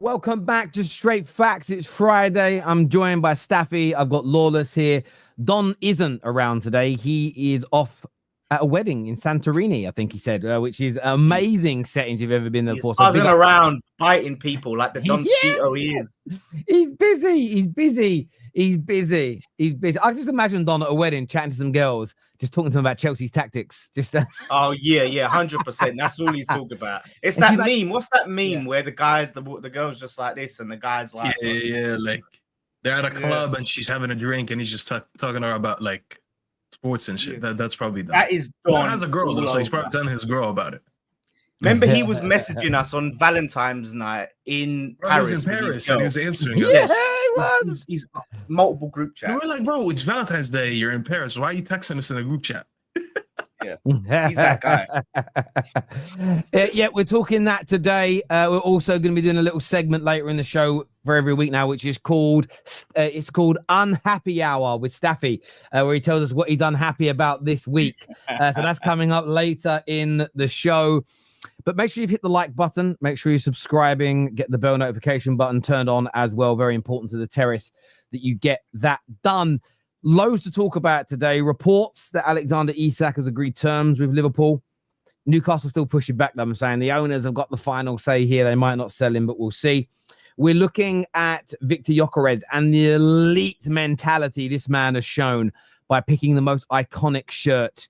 Welcome back to Straight Facts. It's Friday. I'm joined by Staffy. I've got Lawless here. Don isn't around today. He is off at a wedding in Santorini, I think he said, which is amazing settings you've ever been there before. He's buzzing around, biting people like the Don Skeeto he is. He's busy. I just imagine Don at a wedding chatting to some girls, just talking to them about Chelsea's tactics. Oh yeah, 100%. That's all he's talking about. It's that meme. Like, what's that meme where the guys, the girls just like this, and the guys like like they're at a club and she's having a drink, and he's just talking to her about like sports and shit. That's probably Don. That is Don. Don has a girl though, so he's probably telling his girl about it. Remember, he was messaging us on Valentine's night in Paris. He was in Paris and he was answering us. Yeah, he was. He's multiple group chats. We're like, bro, it's Valentine's Day. You're in Paris. Why are you texting us in a group chat? Yeah, he's that guy. Yeah, we're talking that today. We're also going to be doing a little segment later in the show for every week now, which is called Unhappy Hour with Staffy, where he tells us what he's unhappy about this week. So that's coming up later in the show. But make sure you've hit the like button. Make sure you're subscribing. Get the bell notification button turned on as well. Very important to the terrace that you get that done. Loads to talk about today. Reports that Alexander Isak has agreed terms with Liverpool. Newcastle still pushing back, I'm saying. The owners have got the final say here. They might not sell him, but we'll see. We're looking at Victor Gyökeres and the elite mentality this man has shown by picking the most iconic shirt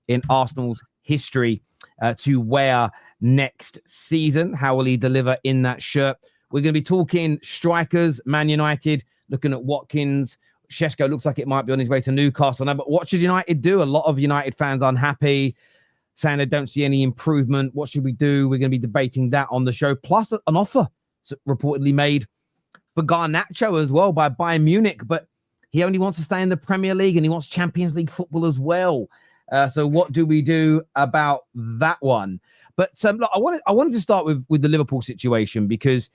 in Arsenal's history to wear next season. How will he deliver in that shirt? We're going to be talking strikers, Man United, looking at Watkins. Sesko looks like it might be on his way to Newcastle now, but what should United do? A lot of United fans unhappy, saying they don't see any improvement. What should we do? We're going to be debating that on the show, plus an offer reportedly made for Garnacho as well by Bayern Munich, but he only wants to stay in the Premier League and he wants Champions League football as well. So what do we do about that one? But look, I wanted to start with the Liverpool situation because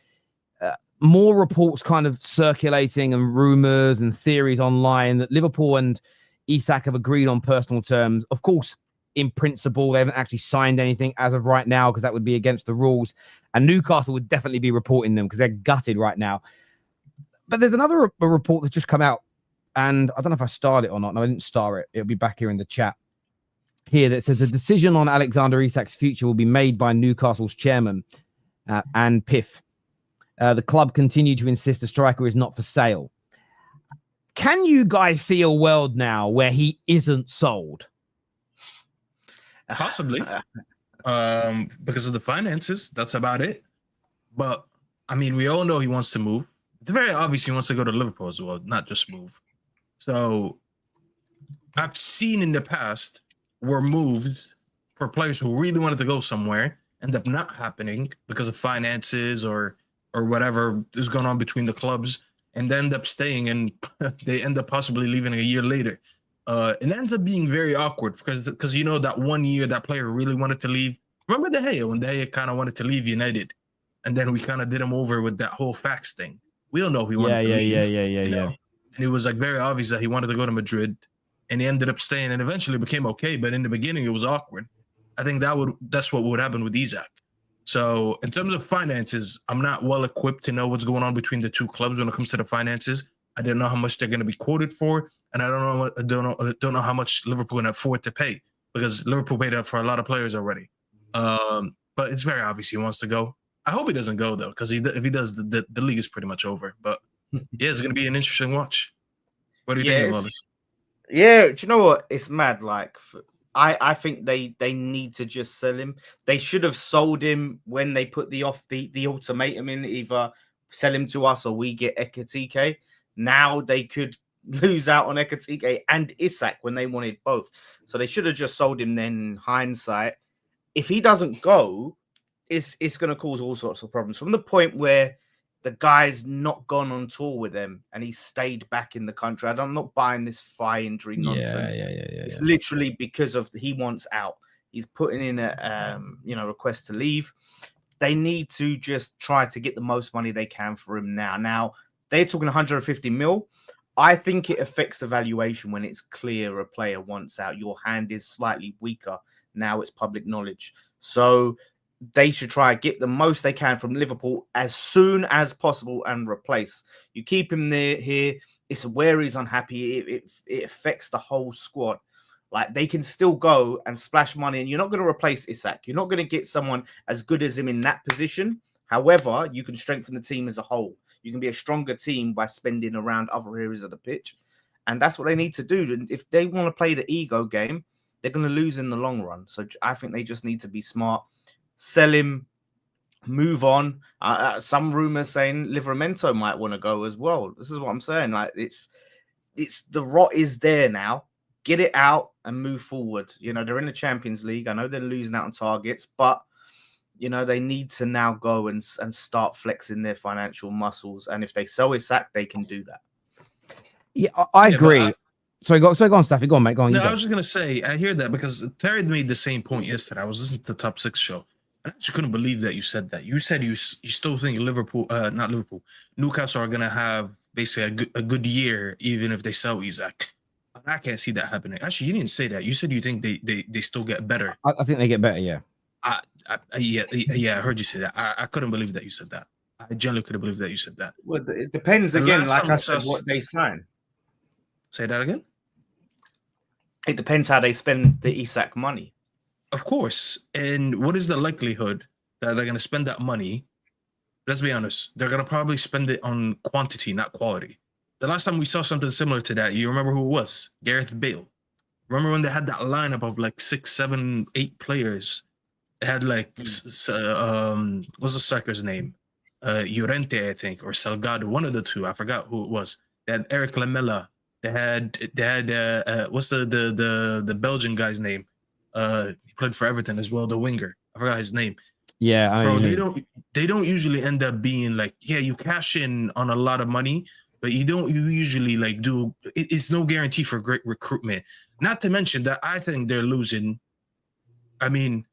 more reports kind of circulating and rumors and theories online that Liverpool and Isak have agreed on personal terms. Of course, in principle, they haven't actually signed anything as of right now because that would be against the rules. And Newcastle would definitely be reporting them because they're gutted right now. But there's another report that's just come out, and I don't know if I starred it or not. No, I didn't star it. It'll be back here in the chat. Here that says the decision on Alexander Isak's future will be made by Newcastle's chairman and Piff. The club continue to insist the striker is not for sale. Can you guys see a world now where he isn't sold? Possibly. Because of the finances, that's about it. But, I mean, we all know he wants to move. It's very obvious he wants to go to Liverpool as well, not just move. So, I've seen in the past were moved for players who really wanted to go somewhere, end up not happening because of finances or whatever is going on between the clubs, and they end up staying and they end up possibly leaving a year later. It ends up being very awkward because you know that 1 year that player really wanted to leave. Remember De Gea when De Gea kind of wanted to leave United, and then we kind of did him over with that whole facts thing. We all know he wanted to leave. Yeah. And it was like very obvious that he wanted to go to Madrid. And he ended up staying and eventually became okay. But in the beginning, it was awkward. I think that's what would happen with Isak. So in terms of finances, I'm not well equipped to know what's going on between the two clubs when it comes to the finances. I don't know how much they're going to be quoted for. And I don't know how much Liverpool can afford to pay because Liverpool paid up for a lot of players already. But it's very obvious he wants to go. I hope he doesn't go, though, because if he does, the league is pretty much over. But yeah, it's going to be an interesting watch. What do you think about this? Yeah, do you know what? It's mad. Like, I think they need to just sell him. They should have sold him when they put the ultimatum in, either sell him to us or we get Ekitike. Now they could lose out on Ekitike and Isak when they wanted both. So they should have just sold him then in hindsight. If he doesn't go, it's going to cause all sorts of problems. From the point where the guy's not gone on tour with them and he stayed back in the country. I'm not buying this thigh injury nonsense. It's literally because of he wants out. He's putting in a request to leave. They need to just try to get the most money they can for him now. Now, they're talking 150 mil. I think it affects the valuation when it's clear a player wants out. Your hand is slightly weaker. Now it's public knowledge. So they should try and get the most they can from Liverpool as soon as possible and replace. You keep him there here. It's where he's unhappy. It affects the whole squad. Like, they can still go and splash money, and you're not going to replace Isak. You're not going to get someone as good as him in that position. However, you can strengthen the team as a whole. You can be a stronger team by spending around other areas of the pitch. And that's what they need to do. And if they want to play the ego game, they're going to lose in the long run. So I think they just need to be smart. Sell him, move on. Some rumors saying Livramento might want to go as well. This is what I'm saying. Like, it's the rot is there now. Get it out and move forward. You know, they're in the Champions League. I know they're losing out on targets, but you know, they need to now go and start flexing their financial muscles. And if they sell Isak, they can do that. Yeah, I agree. Sorry, go on, Staffy. Go on, mate. Go on. No, I was just going to say, I hear that because Terry made the same point yesterday. I was listening to the Top 6 show. I actually couldn't believe that you said that. You said you still think Newcastle are going to have basically a good year, even if they sell Isak. I can't see that happening. Actually, you didn't say that. You said you think they still get better. I think they get better, yeah. I heard you say that. I couldn't believe that you said that. I genuinely couldn't believe that you said that. Well, it depends again, like I said, what they sign. Say that again? It depends how they spend the Isak money. Of course. And what is the likelihood that they're going to spend that money? Let's be honest. They're going to probably spend it on quantity, not quality. The last time we saw something similar to that, you remember who it was? Gareth Bale. Remember when they had that lineup of like 6, 7, 8 players? They had like, what's the striker's name? Llorente, I think, or Salgado, one of the two. I forgot who it was. They had Eric Lamela. They had what's the Belgian guy's name? He played for Everton as well, the winger. I forgot his name. Yeah, bro, they don't usually end up being like, yeah, you cash in on a lot of money, but you usually like do. It's no guarantee for great recruitment. Not to mention that I think they're losing. I mean,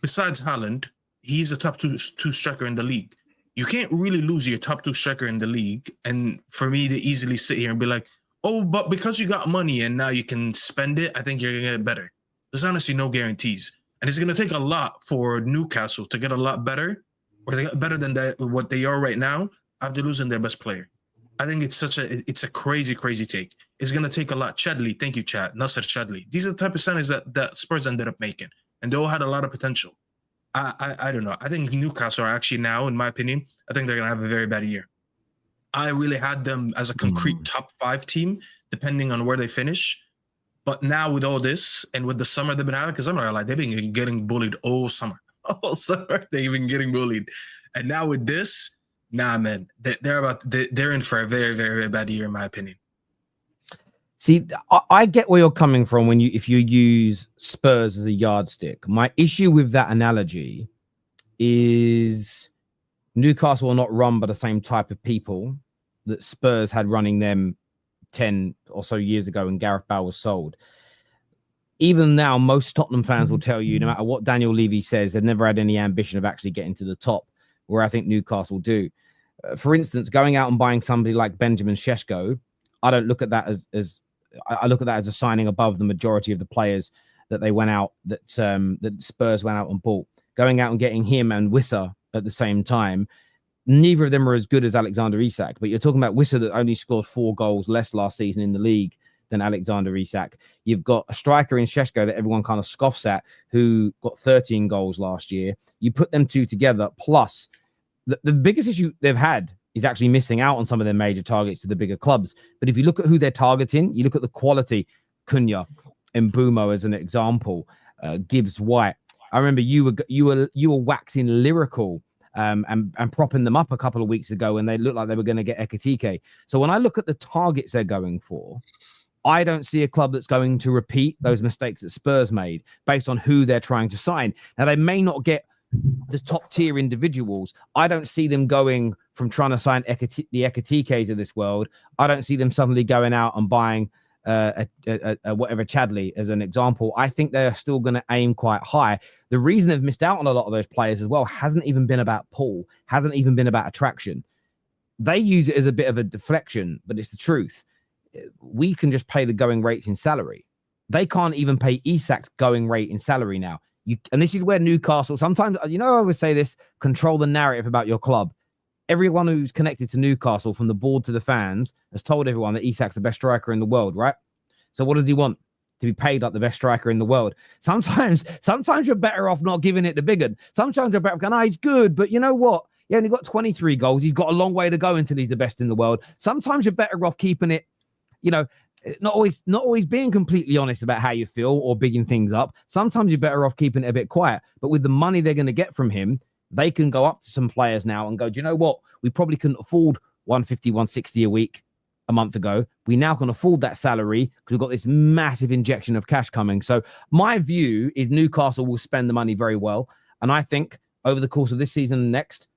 besides Haaland, he's a top two striker in the league. You can't really lose your top 2 striker in the league. And for me to easily sit here and be like, oh, but because you got money and now you can spend it, I think you're going to get better. There's honestly no guarantees. And it's going to take a lot for Newcastle to get a lot better, or to get better than what they are right now after losing their best player. I think it's a crazy, crazy take. It's going to take a lot. Chadley, thank you, Chad. Nasser Chadley. These are the type of signings that Spurs ended up making. And they all had a lot of potential. I don't know. I think Newcastle are actually now, in my opinion, I think they're going to have a very bad year. I really had them as a concrete top 5 team, depending on where they finish. But now with all this and with the summer they've been having, because I'm not like, they've been getting bullied all summer. All summer they've been getting bullied. And now with this, nah, man, they're in for a very, very, very bad year, in my opinion. See, I get where you're coming from if you use Spurs as a yardstick. My issue with that analogy is Newcastle are not run by the same type of people that Spurs had running them 10 or so years ago when Gareth Bale was sold. Even now, most Tottenham fans will tell you, no matter what Daniel Levy says, they've never had any ambition of actually getting to the top, where I think Newcastle do. For instance, going out and buying somebody like Benjamin Sesko, I don't look at that as I look at that as a signing above the majority of the players that they went out, that Spurs went out and bought. Going out and getting him and Wissa at the same time, neither of them are as good as Alexander Isak. But you're talking about Wissa that only scored 4 goals less last season in the league than Alexander Isak. You've got a striker in Sesko that everyone kind of scoffs at, who got 13 goals last year. You put them two together, plus the biggest issue they've had is actually missing out on some of their major targets to the bigger clubs. But if you look at who they're targeting, you look at the quality, Cunha and Mbumo as an example, Gibbs White. I remember you were waxing lyrical and propping them up a couple of weeks ago, and they looked like they were going to get Ekitike. So when I look at the targets they're going for, I don't see a club that's going to repeat those mistakes that Spurs made based on who they're trying to sign. Now, they may not get the top tier individuals. I don't see them going from trying to sign the Ekitikes of this world. I don't see them suddenly going out and buying whatever Chadley as an example. I think they're still going to aim quite high. The reason they've missed out on a lot of those players as well hasn't even been about pull, hasn't even been about attraction. They use it as a bit of a deflection, but it's the truth. We can just pay the going rates in salary. They can't even pay Isak's going rate in salary now. And this is where Newcastle, sometimes, I always say this, control the narrative about your club. Everyone who's connected to Newcastle, from the board to the fans, has told everyone that Isak's the best striker in the world, right? So what does he want? To be paid like the best striker in the world. Sometimes you're better off not giving it the big one. Sometimes you're better off going, he's good, but you know what? He only got 23 goals. He's got a long way to go until he's the best in the world. Sometimes you're better off keeping it, not always being completely honest about how you feel or bigging things up. Sometimes you're better off keeping it a bit quiet. But with the money they're going to get from him, they can go up to some players now and go, do you know what? We probably couldn't afford 150, 160 a week a month ago. We now can afford that salary because we've got this massive injection of cash coming. So my view is Newcastle will spend the money very well. And I think over the course of this season and next,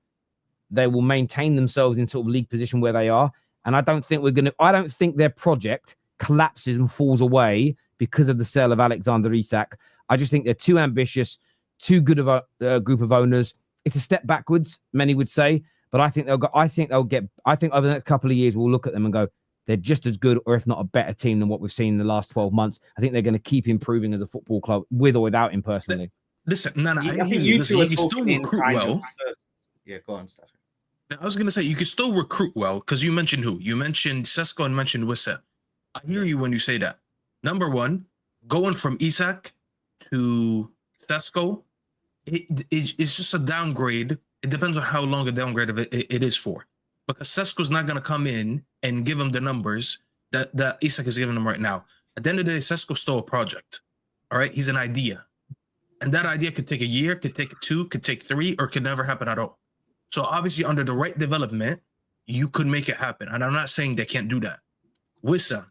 they will maintain themselves in sort of league position where they are. And I don't think their project collapses and falls away because of the sale of Alexander Isak. I just think they're too ambitious, too good of a group of owners. It's a step backwards, many would say, but I think over the next couple of years, we'll look at them and go, they're just as good, or if not a better team than what we've seen in the last 12 months. I think they're going to keep improving as a football club, with or without him personally. Listen, no, I think you two are still recruit well. Yeah, go on, Staffy. I was going to say, you can still recruit well, because you mentioned who? You mentioned Sesko and mentioned Wissa. I hear you when you say that. Number one, going from Isak to Sesko, it's just a downgrade. It depends on how long a downgrade of it is for. Because Sesko's not going to come in and give him the numbers that Isak is giving him right now. At the end of the day, Sesko's still a project. All right? He's an idea. And that idea could take a year, could take 2, could take 3, or could never happen at all. So obviously, under the right development, you could make it happen. And I'm not saying they can't do that. Wissa,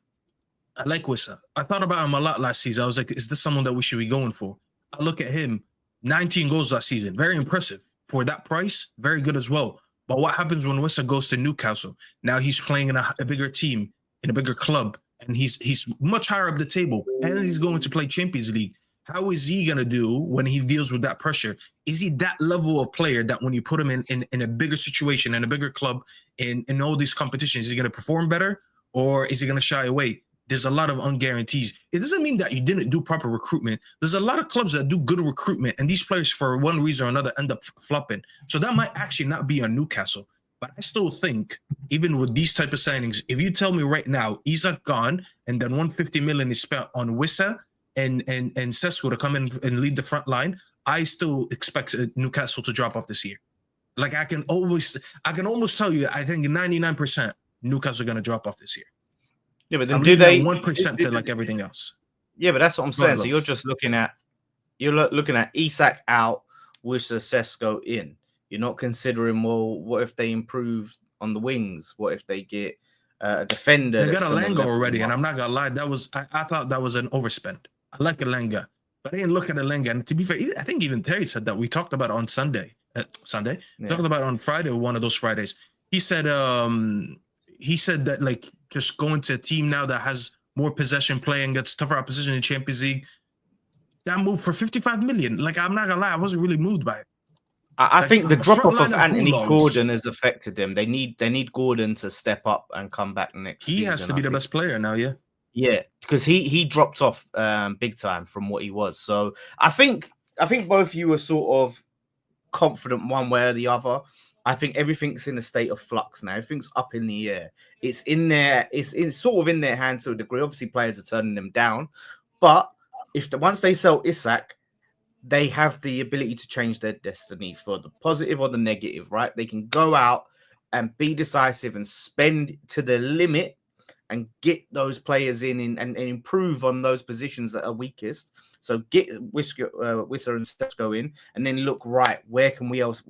I like Wissa. I thought about him a lot last season. I was like, is this someone that we should be going for? I look at him, 19 goals last season. Very impressive. For that price, very good as well. But what happens when Wissa goes to Newcastle? Now he's playing in a bigger team, in a bigger club, and he's much higher up the table, and he's going to play Champions League. How is he going to do when he deals with that pressure? Is he that level of player that when you put him in a bigger situation, in a bigger club, in all these competitions, is he going to perform better, or is he going to shy away? There's a lot of unguarantees. It doesn't mean that you didn't do proper recruitment. There's a lot of clubs that do good recruitment, and these players, for one reason or another, end up flopping. So that might actually not be on Newcastle. But I still think, even with these type of signings, if you tell me right now, Isak gone, and then 150 million is spent on Wissa and Sesko to come in and lead the front line, I still expect Newcastle to drop off this year. Like I can almost tell you, I think 99% Newcastle are going to drop off this year. Yeah, but then do they 1% to like everything else? Yeah, but that's what I'm saying. So you're just looking at Isak out, Wissa, Sesko in. You're not considering, well, what if they improve on the wings? What if they get a defender? They got a Lenga already, and I'm not gonna lie, I thought that was an overspend. I like a Lenga, but I didn't look at a Lenga. And to be fair, I think even Terry said that. We talked about it on Sunday. Yeah. Talked about it on Friday, one of those Fridays. He said that like just going to a team now that has more possession play and gets tougher opposition in Champions League. That move for 55 million. Like, I'm not gonna lie, I wasn't really moved by it. I think the drop off of Anthony Gordon has affected them. They need Gordon to step up and come back next season. He has to be the best player now, yeah. Yeah, because he dropped off big time from what he was. So I think both of you are sort of confident one way or the other. I think everything's in a state of flux now. Everything's up in the air. It's in there. It's sort of in their hands to a degree. Obviously, players are turning them down, but once they sell Isak, they have the ability to change their destiny for the positive or the negative. Right? They can go out and be decisive and spend to the limit and get those players in and improve on those positions that are weakest. So get Wissa and Sesko in, and then look right. Where else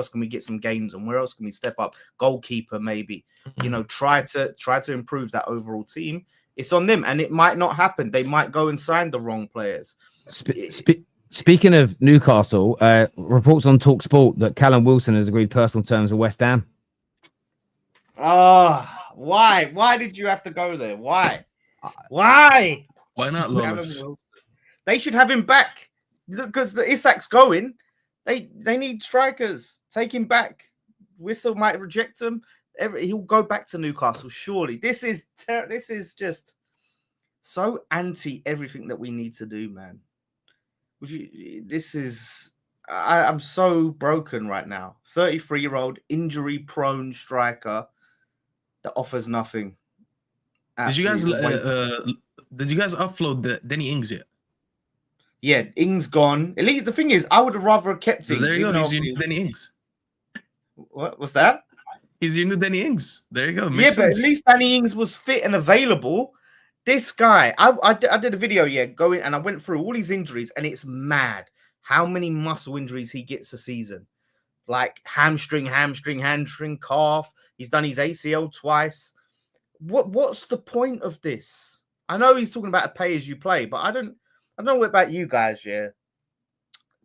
can we get some gains, and where else can we step up? Goalkeeper, maybe. Try to improve that overall team. It's on them, and it might not happen. They might go and sign the wrong players. Speaking of Newcastle, reports on TalkSport that Callum Wilson has agreed personal terms with West Ham. Why? Why did you have to go there? Why? Why not, Lawless? They should have him back because the Isak's going. They need strikers. Take him back. Whistle might reject him. He'll go back to Newcastle. Surely this is just so anti everything that we need to do, man. This is. I'm so broken right now. 33-year-old injury-prone striker that offers nothing. Did you guys Absolutely upload the Danny Ings yet? Yeah, Ings gone. At least the thing is, I would have rather kept So Ings. there you even go. though He's your new Danny Ings. What's that? He's your new Danny Ings. There you go. Yeah, Makes but sense. at least Danny Ings was fit and available. This guy, I did a video, going, and I went through all his injuries, and it's mad how many muscle injuries he gets a season. Like hamstring, calf. He's done his ACL twice. What's the point of this? I know he's talking about a pay as you play, but I don't know what about you guys, yeah.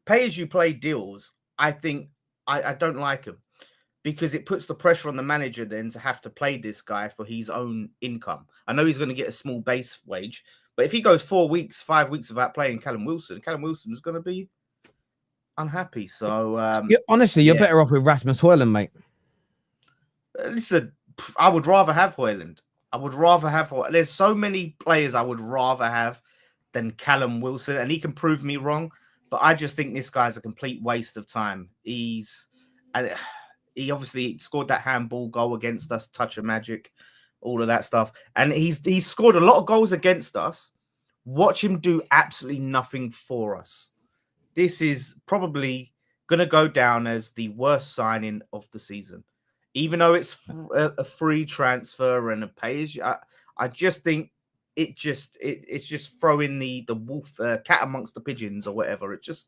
Pay as you play deals, I think I don't like them because it puts the pressure on the manager then to have to play this guy for his own income. I know he's going to get a small base wage, but if he goes 4 weeks, 5 weeks without playing Callum Wilson's going to be unhappy. So honestly, you're better off with Rasmus Højlund, mate. Listen, I would rather have Højlund. There's so many players I would rather have than Callum Wilson, and he can prove me wrong. But I just think this guy's a complete waste of time. He obviously scored that handball goal against us, touch of magic, all of that stuff, and he's scored a lot of goals against us. Watch him do absolutely nothing for us. This is probably going to go down as the worst signing of the season. Even though it's a free transfer and a pay, I just think it's just throwing the wolf cat amongst the pigeons or whatever. It's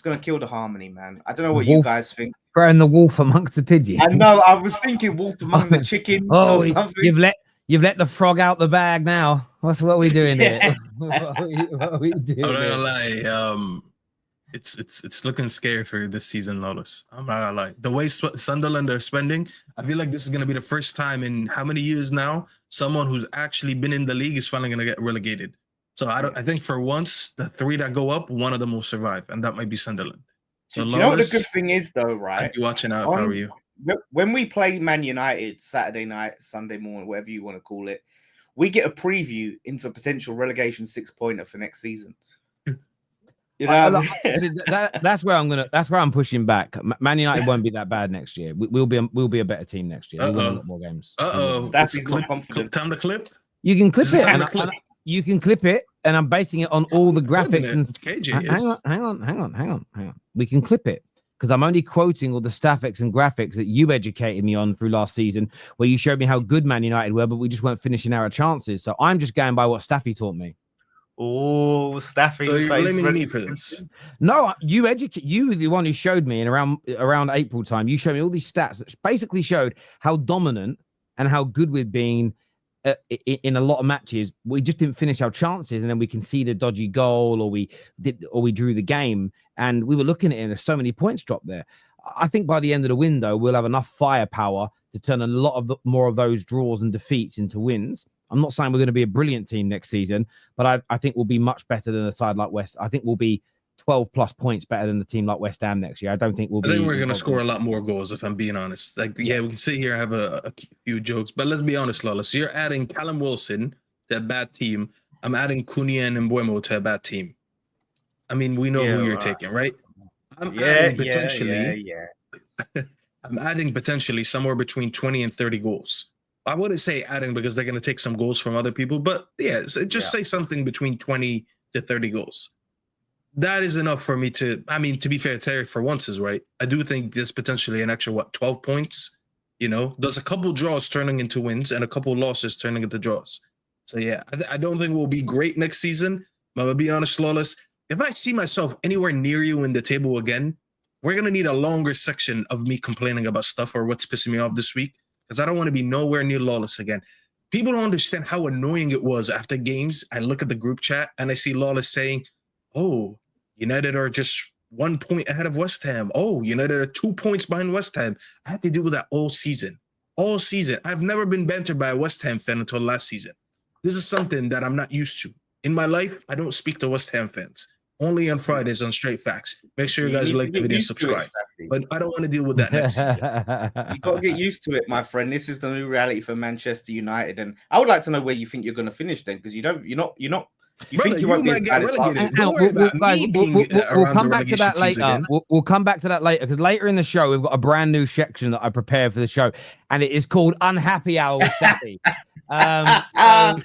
going to kill the harmony, man. I don't know what you guys think. Throwing the wolf amongst the pigeons. I know. I was thinking wolf among the chickens or something. You've let the frog out the bag now. What are we doing here? What are we doing? I'm not gonna lie. It's looking scary for this season, Lawless. I'm not gonna lie. The way Sunderland are spending, I feel like this is gonna be the first time in how many years now someone who's actually been in the league is finally gonna get relegated. So I think for once the 3 that go up, one of them will survive, and that might be Sunderland. So do you know what the good thing is, though, right? I'd be watching out if I were you. When we play Man United Saturday night, Sunday morning, whatever you want to call it, we get a preview into a potential relegation 6-pointer for next season. You know, that's where I'm pushing back. Man United won't be that bad next year. We'll be a better team next year. We'll win a lot more games. Staffy's not confident. Time to clip. You can clip it. You can clip it, and I'm basing it on all the graphics. And KJ hang on. We can clip it because I'm only quoting all the statistics and graphics that you educated me on through last season, where you showed me how good Man United were, but we just weren't finishing our chances. So I'm just going by what Staffy taught me. Oh, Staffy! So you're blaming me for this? No, you were the one who showed me in around April time. You showed me all these stats that basically showed how dominant and how good we've been in a lot of matches. We just didn't finish our chances, and then we conceded a dodgy goal, or we drew the game. And we were looking at it, and there's so many points dropped there. I think by the end of the window, we'll have enough firepower to turn a lot of more of those draws and defeats into wins. I'm not saying we're going to be a brilliant team next season, but I think we'll be much better than a side like West. I think we'll be 12 plus points better than the team like West Ham next year. I don't think we'll be. I think we're going to score a lot more goals, if I'm being honest. Like, yeah, we can sit here and have a few jokes, but let's be honest, Lawless. You're adding Callum Wilson to a bad team. I'm adding Cunha and Mbeumo to a bad team. I mean, we know who you're taking, right? I'm adding potentially somewhere between 20 and 30 goals. I wouldn't say adding because they're going to take some goals from other people, but say something between 20 to 30 goals. That is enough for me to be fair, Terry for once is right. I do think there's potentially an extra, 12 points, there's a couple draws turning into wins and a couple losses turning into draws. So yeah, I don't think we'll be great next season, but I'll be honest, Lawless, if I see myself anywhere near you in the table again, we're going to need a longer section of me complaining about stuff or what's pissing me off this week, because I don't want to be nowhere near Lawless again. People don't understand how annoying it was after games. I look at the group chat and I see Lawless saying, oh, United are just 1 point ahead of West Ham. Oh, United are 2 points behind West Ham. I had to deal with that all season. All season. I've never been bantered by a West Ham fan until last season. This is something that I'm not used to. In my life, I don't speak to West Ham fans. Only on Fridays on Straight Facts. Make sure you guys like the video, subscribe. But I don't want to deal with that next season. You got to get used to it, my friend. This is the new reality for Manchester United, and I would like to know where you think you're going to finish then, because you're not You think you won't be as bad as last relegated. year? Don't worry about me being We'll around come the back to that relegation teams later. again. We'll come back to that later because later in the show we've got a brand new section that I prepared for the show, and it is called Unhappy Hour with Staffy. So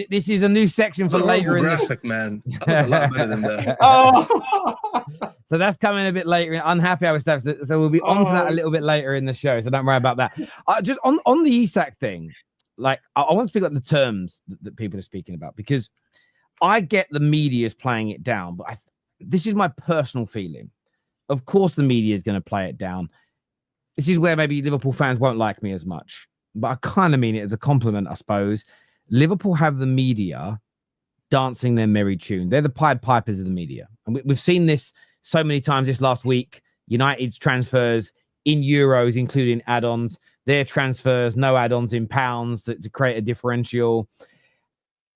this is a new section It's for a later in graphic, man. I look a lot better than that. Oh, So that's coming a bit later in Unhappy Hour stuff. So we'll be on to that a little bit later in the show. So don't worry about that. Just on the Isak thing, like I want to speak about the terms that people are speaking about, because I get the media is playing it down, but this is my personal feeling. Of course, the media is going to play it down. This is where maybe Liverpool fans won't like me as much, but I kind of mean it as a compliment, I suppose. Liverpool have the media dancing their merry tune. They're the Pied Pipers of the media. And we've seen this so many times this last week. United's transfers in euros, including add-ons. Their transfers, no add-ons in pounds to create a differential.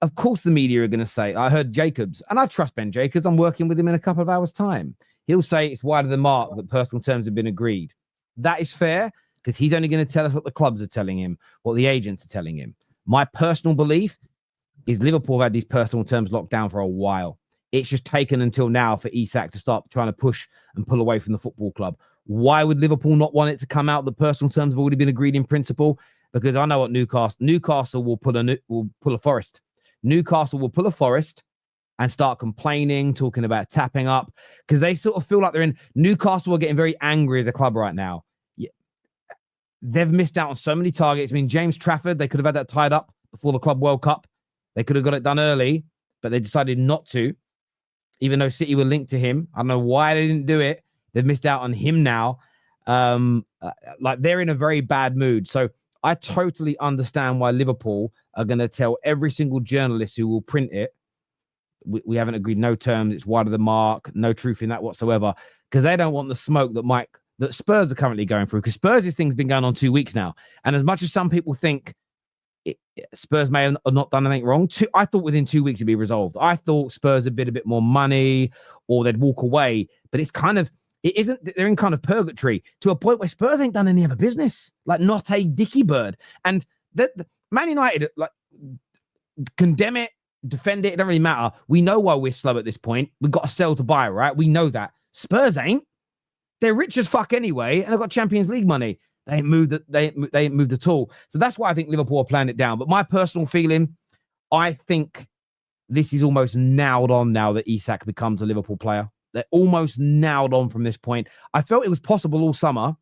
Of course, the media are going to say, I heard Jacobs, and I trust Ben Jacobs. I'm working with him in a couple of hours' time. He'll say it's wide of the mark that personal terms have been agreed. That is fair, because he's only going to tell us what the clubs are telling him, what the agents are telling him. My personal belief is Liverpool have had these personal terms locked down for a while. It's just taken until now for Isak to stop trying to push and pull away from the football club. Why would Liverpool not want it to come out? The personal terms have already been agreed in principle, because I know what Newcastle will pull a Forest. Newcastle will pull a Forest and start complaining, talking about tapping up, because they sort of feel like they're in. Newcastle are getting very angry as a club right now. They've missed out on so many targets. I mean, James Trafford, they could have had that tied up before the Club World Cup. They could have got it done early, but they decided not to, even though City were linked to him. I don't know why they didn't do it. They've missed out on him now. Like they're in a very bad mood. So I totally understand why Liverpool are going to tell every single journalist who will print it, we haven't agreed no terms, it's wide of the mark, no truth in that whatsoever, because they don't want the smoke that Spurs are currently going through, because Spurs' thing's been going on 2 weeks now. And as much as some people think Spurs may have not done anything wrong, I thought within 2 weeks it'd be resolved. I thought Spurs had bid a bit more money or they'd walk away, but it isn't, they're in kind of purgatory to a point where Spurs ain't done any other business, like not a dicky bird. And the Man United, like, condemn it, defend it, it don't really matter. We know why we're slow at this point. We've got to sell to buy, right? We know that. Spurs ain't. They're rich as fuck anyway, and they've got Champions League money. They ain't moved at all. So that's why I think Liverpool are playing it down. But my personal feeling, I think this is almost nailed on now that Isak becomes a Liverpool player. They're almost nailed on from this point. I felt it was possible all summer.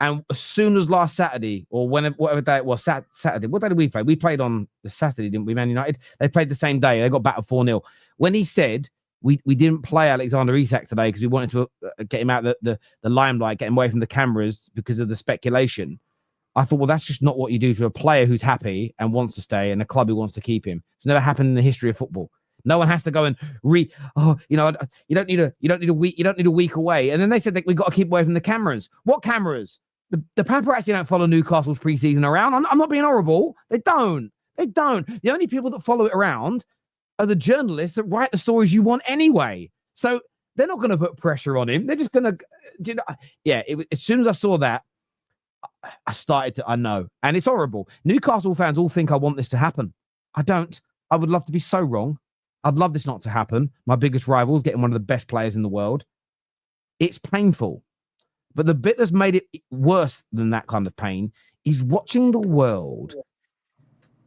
And as soon as last Saturday, or whatever day it was, Saturday, what day did we play? We played on the Saturday, didn't we, Man United? They played the same day. They got battered 4-0. When he said, we didn't play Alexander Isak today because we wanted to get him out the limelight, get him away from the cameras because of the speculation, I thought, well, that's just not what you do to a player who's happy and wants to stay and a club who wants to keep him. It's never happened in the history of football. No one has to go and you don't need a week away. And then they said that we've got to keep away from the cameras. What cameras? The paparazzi don't follow Newcastle's preseason around. I'm not being horrible. They don't. The only people that follow it around are the journalists that write the stories you want anyway. So they're not going to put pressure on him. They're just going to, as soon as I saw that, I know. And it's horrible. Newcastle fans all think I want this to happen. I don't. I would love to be so wrong. I'd love this not to happen. My biggest rival's getting one of the best players in the world. It's painful. But the bit that's made it worse than that kind of pain is watching the world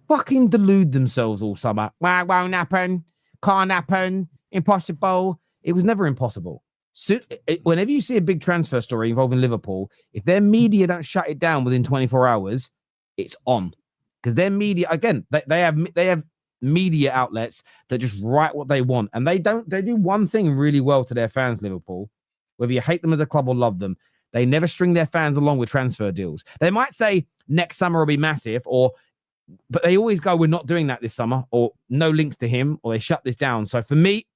fucking delude themselves all summer. Well, it won't happen. Can't happen. Impossible. It was never impossible. So, whenever you see a big transfer story involving Liverpool, if their media don't shut it down within 24 hours, it's on. Because their media, again, they have media outlets that just write what they want. And they do one thing really well to their fans, Liverpool. Whether you hate them as a club or love them, they never string their fans along with transfer deals. They might say next summer will be massive, but they always go, we're not doing that this summer, or no links to him, or they shut this down. So for me,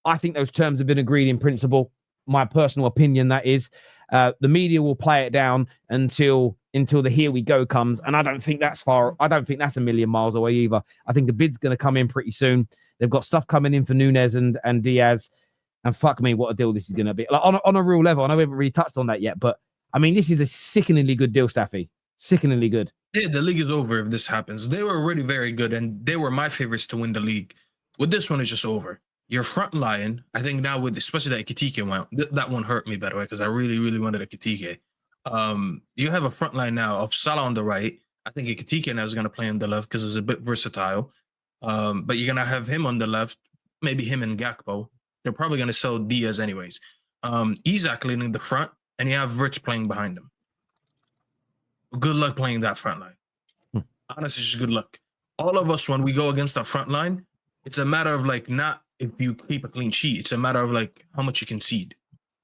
I think those terms have been agreed in principle. My personal opinion, that is, the media will play it down until the here we go comes. And I don't think that's far. I don't think that's a million miles away either. I think the bid's going to come in pretty soon. They've got stuff coming in for Nunez and Diaz. And fuck me, what a deal this is going to be. Like on a real level, I know we haven't really touched on that yet, but I mean, this is a sickeningly good deal, Staffy. Sickeningly good. Yeah, the league is over if this happens. They were already very good, and they were my favorites to win the league. With this one, it's just over. Your front line, I think now with especially that Ekitike went, that one hurt me, by the way, because I really, really wanted a Ekitike. You have a front line now of Salah on the right. I think Ekitike now is going to play on the left because it's a bit versatile. But you're going to have him on the left, maybe him and Gakpo. They're probably going to sell Diaz anyways. Isak leading the front, and you have Wirtz playing behind him. Good luck playing that front line. Honestly, just good luck. All of us, when we go against that front line, it's a matter of like not if you keep a clean sheet. It's a matter of like how much you concede.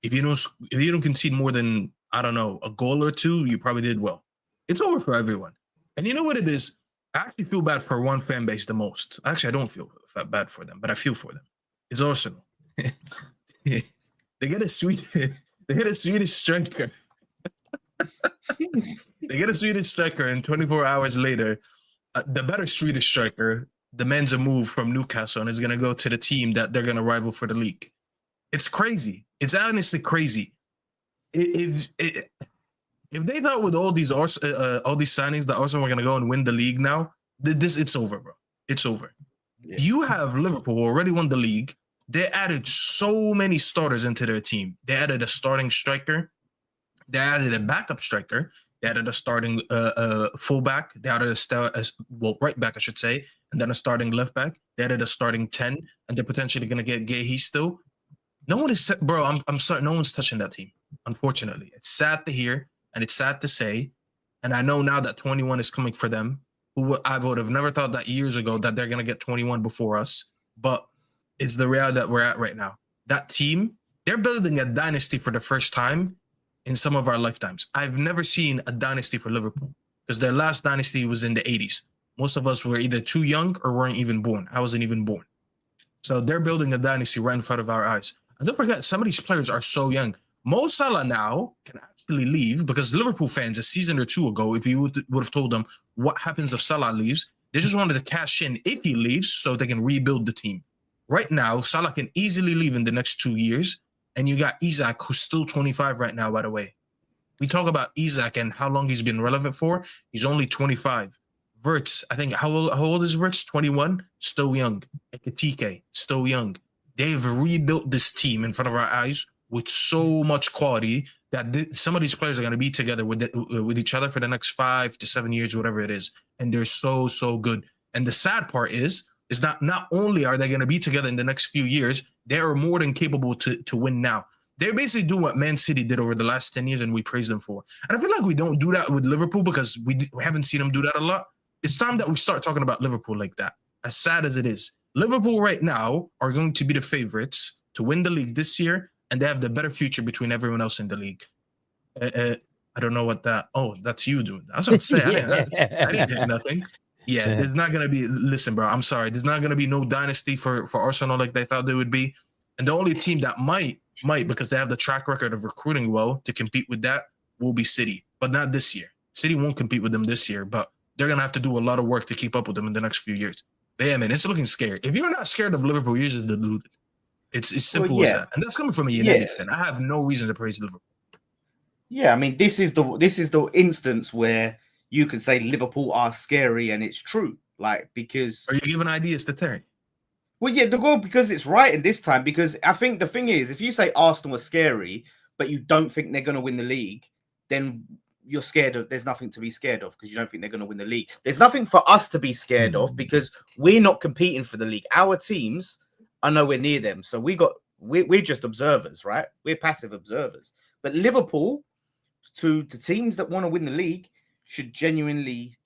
If you don't concede more than, I don't know, a goal or two, you probably did well. It's over for everyone. And you know what it is? I actually feel bad for one fan base the most. Actually, I don't feel bad for them, but I feel for them. It's Arsenal. They get a Swedish striker. They get a Swedish striker, and 24 hours later, the better Swedish striker demands a move from Newcastle and is going to go to the team that they're going to rival for the league. It's crazy. It's honestly crazy. If they thought with all these signings that Arsenal were going to go and win the league now, it's over, bro. It's over. Yeah. You have Liverpool who already won the league. They added so many starters into their team. They added a starting striker. They added a backup striker. They added a starting fullback. They added right back, I should say, and then a starting left back. They added a starting 10, and they're potentially going to get Gahey still. No one is, bro. I'm sorry. No one's touching that team. Unfortunately, it's sad to hear, and it's sad to say. And I know now that 21 is coming for them. Who I would have never thought that years ago that they're going to get 21 before us. But it's the reality that we're at right now. That team, they're building a dynasty for the first time in some of our lifetimes. I've never seen a dynasty for Liverpool because their last dynasty was in the 80s. Most of us were either too young or weren't even born. I wasn't even born. So they're building a dynasty right in front of our eyes. And don't forget, some of these players are so young. Mo Salah now can actually leave because Liverpool fans a season or two ago, if you would have told them what happens if Salah leaves, they just wanted to cash in if he leaves so they can rebuild the team. Right now, Salah can easily leave in the next 2 years. And you got Isak, who's still 25 right now, by the way. We talk about Isak and how long he's been relevant for. He's only 25. Wirtz, I think, how old is Wirtz? 21? Still young. Ekitike, still young. They've rebuilt this team in front of our eyes with so much quality that some of these players are going to be together with each other for the next 5 to 7 years, whatever it is. And they're so, so good. And the sad part is not only are they going to be together in the next few years, they are more than capable to win now. They're basically doing what Man City did over the last 10 years, and we praise them for. And I feel like we don't do that with Liverpool because we haven't seen them do that a lot. It's time that we start talking about Liverpool like that, as sad as it is. Liverpool right now are going to be the favorites to win the league this year, and they have the better future between everyone else in the league. I don't know what that... Oh, that's you doing. I was about to say, I didn't do nothing. Yeah, there's not going to be... Listen, bro, I'm sorry. There's not going to be no dynasty for Arsenal like they thought they would be. And the only team that might, because they have the track record of recruiting well to compete with that, will be City. But not this year. City won't compete with them this year, but they're going to have to do a lot of work to keep up with them in the next few years. But yeah, man, it's looking scary. If you're not scared of Liverpool, you're just deluded. It's simple as that. And that's coming from a United fan. I have no reason to praise Liverpool. Yeah, I mean, this is the instance where you can say Liverpool are scary, and it's true. Like, because... Are you giving ideas to Terry? Well, yeah, because it's right in this time. Because I think the thing is, if you say Arsenal are scary, but you don't think they're going to win the league, then you're scared of... There's nothing to be scared of because you don't think they're going to win the league. There's nothing for us to be scared of because we're not competing for the league. Our teams are nowhere near them. So we're just observers, right? We're passive observers. But Liverpool, to the teams that want to win the league, should genuinely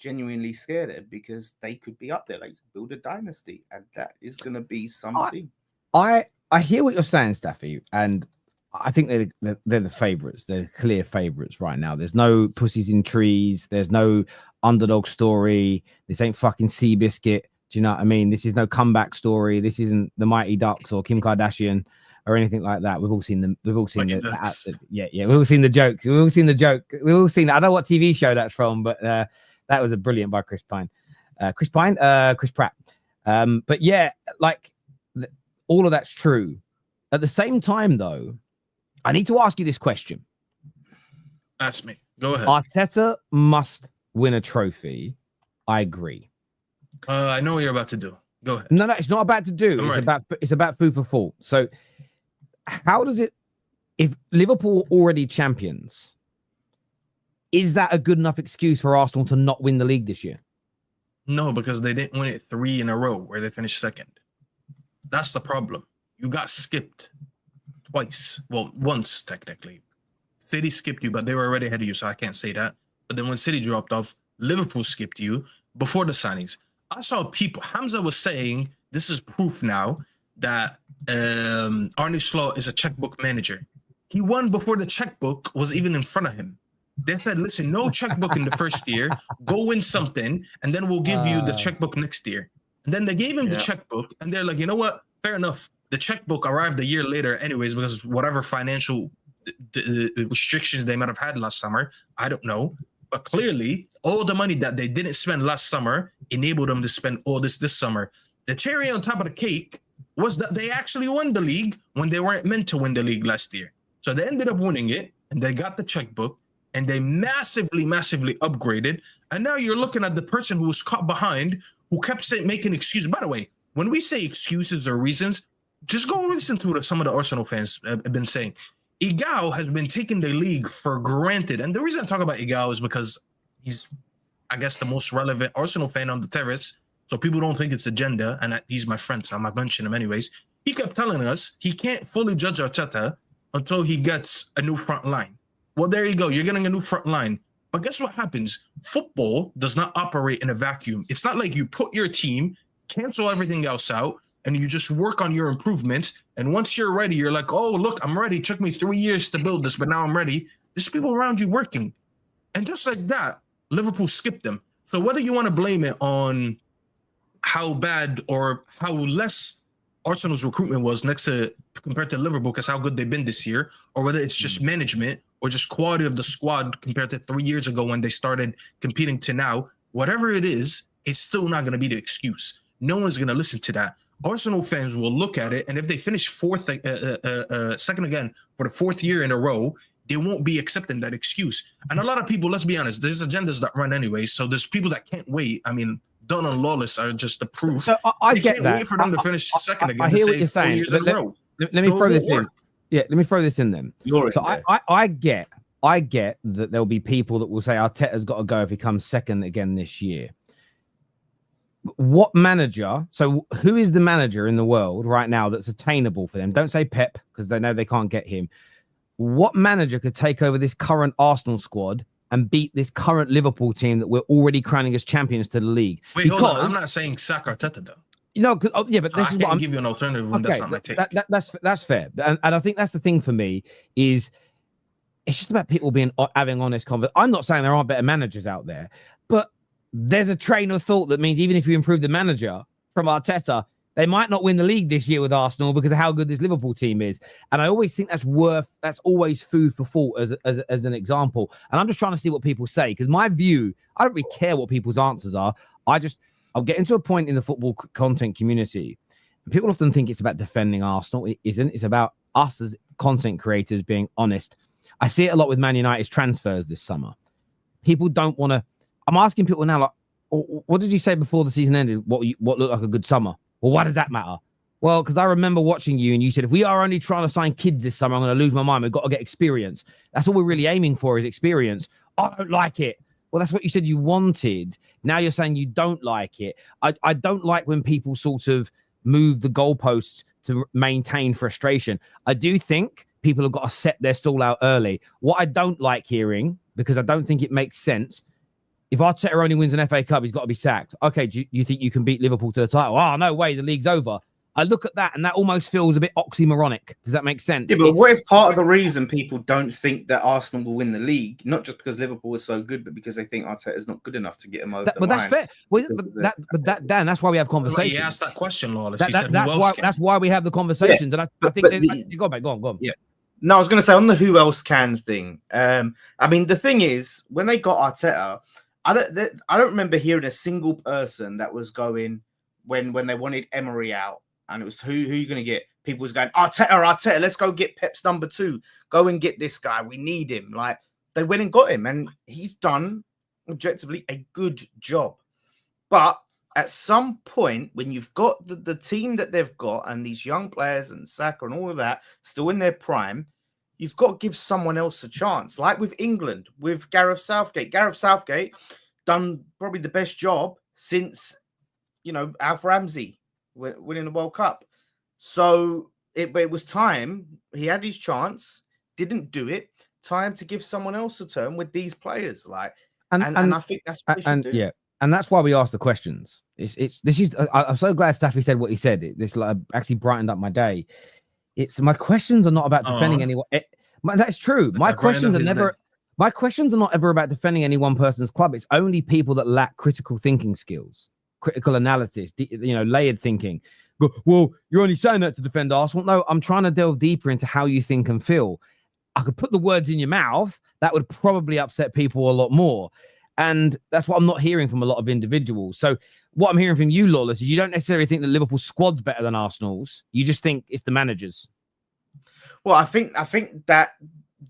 scare them because they could be up there. Like, build a dynasty, and that is going to be something. I hear what you're saying, Staffy, and I think they're the favourites. They're clear favourites right now. There's no pussies in trees. There's no underdog story. This ain't fucking Seabiscuit. Do you know what I mean? This is no comeback story. This isn't the Mighty Ducks or Kim Kardashian or anything like that. We've all seen them. We've all seen the We've all seen the jokes. We've all seen the joke. We've all seen. I don't know what TV show that's from, but that was a brilliant by Chris Pratt. But yeah, like all of that's true. At the same time, though, I need to ask you this question. Ask me. Go ahead. Arteta must win a trophy, I agree. I know what you're about to do. Go ahead. No, it's not about to do. It's about food for thought. So, how does it? If Liverpool already champions, is that a good enough excuse for Arsenal to not win the league this year? No, because they didn't win it 3 in a row where they finished second. That's the problem. You got skipped twice. Well, once technically. City skipped you, but they were already ahead of you, so I can't say that. But then when City dropped off, Liverpool skipped you before the signings. I saw people, Hamza was saying, this is proof now that Arne Slot is a checkbook manager. He won before the checkbook was even in front of him. They said, listen, no checkbook in the first year. Go win something, and then we'll give you the checkbook next year. And then they gave him the checkbook, and they're like, you know what? Fair enough. The checkbook arrived a year later anyways, because whatever financial restrictions they might have had last summer, I don't know. But clearly, all the money that they didn't spend last summer enabled them to spend all this summer. The cherry on top of the cake was that they actually won the league when they weren't meant to win the league last year. So they ended up winning it, and they got the checkbook, and they massively upgraded. And now you're looking at the person who was caught behind, who kept making excuses. By the way, when we say excuses or reasons, just go listen to what some of the Arsenal fans have been saying. Igao has been taking the league for granted. And the reason I talk about Igao is because he's, I guess, the most relevant Arsenal fan on the terrace. So people don't think it's agenda. And he's my friend, so I'm not mentioning him anyways. He kept telling us he can't fully judge Arteta until he gets a new front line. Well, there you go. You're getting a new front line. But guess what happens? Football does not operate in a vacuum. It's not like you put your team, cancel everything else out, and you just work on your improvements. And once you're ready, you're like, oh, look, I'm ready. It took me 3 years to build this, but now I'm ready. There's people around you working. And just like that, Liverpool skipped them. So whether you want to blame it on how bad or how less Arsenal's recruitment was compared to Liverpool, because how good they've been this year, or whether it's just management or just quality of the squad compared to 3 years ago when they started competing to now, whatever it is, it's still not going to be the excuse. No one's going to listen to that. Arsenal fans will look at it, and if they finish second again for the 4th year in a row, they won't be accepting that excuse. And a lot of people, let's be honest, there's agendas that run anyway, so there's people that can't wait. I mean, Dunn and Lawless are just the proof. So I get can't that. Wait for them to finish second again. I hear what you're saying. Let me throw this in. Yeah, let me throw this in then. I get that there'll be people that will say Arteta's got to go if he comes second again this year. What manager? So who is the manager in the world right now that's attainable for them? Don't say Pep, because they know they can't get him. What manager could take over this current Arsenal squad and beat this current Liverpool team that we're already crowning as champions to the league? Wait, hold on. I'm not saying sack Arteta though. You know, but so this is what I'm give you an alternative when that's not my take. That's fair, and I think that's the thing for me is it's just about people having honest conversation. I'm not saying there aren't better managers out there, but there's a train of thought that means even if you improve the manager from Arteta, they might not win the league this year with Arsenal because of how good this Liverpool team is. And I always think that's always food for thought as an example. And I'm just trying to see what people say, because my view, I don't really care what people's answers are. I'll get into a point in the football content community. People often think it's about defending Arsenal. It isn't. It's about us as content creators being honest. I see it a lot with Man United's transfers this summer. People don't want to. I'm asking people now, like, what did you say before the season ended? What looked like a good summer? Well, why does that matter? Well, because I remember watching you and you said, if we are only trying to sign kids this summer, I'm going to lose my mind. We've got to get experience. That's all we're really aiming for is experience. I don't like it. Well, that's what you said you wanted. Now you're saying you don't like it. I don't like when people sort of move the goalposts to maintain frustration. I do think people have got to set their stall out early. What I don't like hearing, because I don't think it makes sense, if Arteta only wins an FA Cup, he's got to be sacked. Okay, do you think you can beat Liverpool to the title? Oh, no way, the league's over. I look at that and that almost feels a bit oxymoronic. Does that make sense? Yeah, but what if part of the reason people don't think that Arsenal will win the league, not just because Liverpool is so good, but because they think Arteta's not good enough to get him over the line? That's fair. Well, Dan, that's why we have conversations. He asked that question, Lawless. That's why we have the conversations. Yeah, and I think go on. Yeah. No, I was going to say on the who else can thing. I mean, the thing is, when they got Arteta, I don't remember hearing a single person that was going when they wanted Emery out, and it was who you going to get? People was going, Arteta, let's go get Pep's number 2. Go and get this guy. We need him. Like, they went and got him, and he's done objectively a good job. But at some point, when you've got the team that they've got and these young players and Saka and all of that still in their prime, you've got to give someone else a chance. Like with England, with Gareth Southgate. Gareth Southgate done probably the best job since, Alf Ramsey winning the World Cup. So it was time. He had his chance, didn't do it. Time to give someone else a turn with these players. And I think that's what they should do. Yeah. And that's why we ask the questions. I'm so glad Staffy said what he said. This actually brightened up my day. My questions are not about defending anyone. That's true. My questions are not ever about defending any one person's club. It's only people that lack critical thinking skills, critical analysis, layered thinking. Well, you're only saying that to defend Arsenal. No, I'm trying to delve deeper into how you think and feel. I could put the words in your mouth. That would probably upset people a lot more. And that's what I'm not hearing from a lot of individuals. So what I'm hearing from you, Lawless, is you don't necessarily think that Liverpool's squad's better than Arsenal's. You just think it's the managers. Well, I think that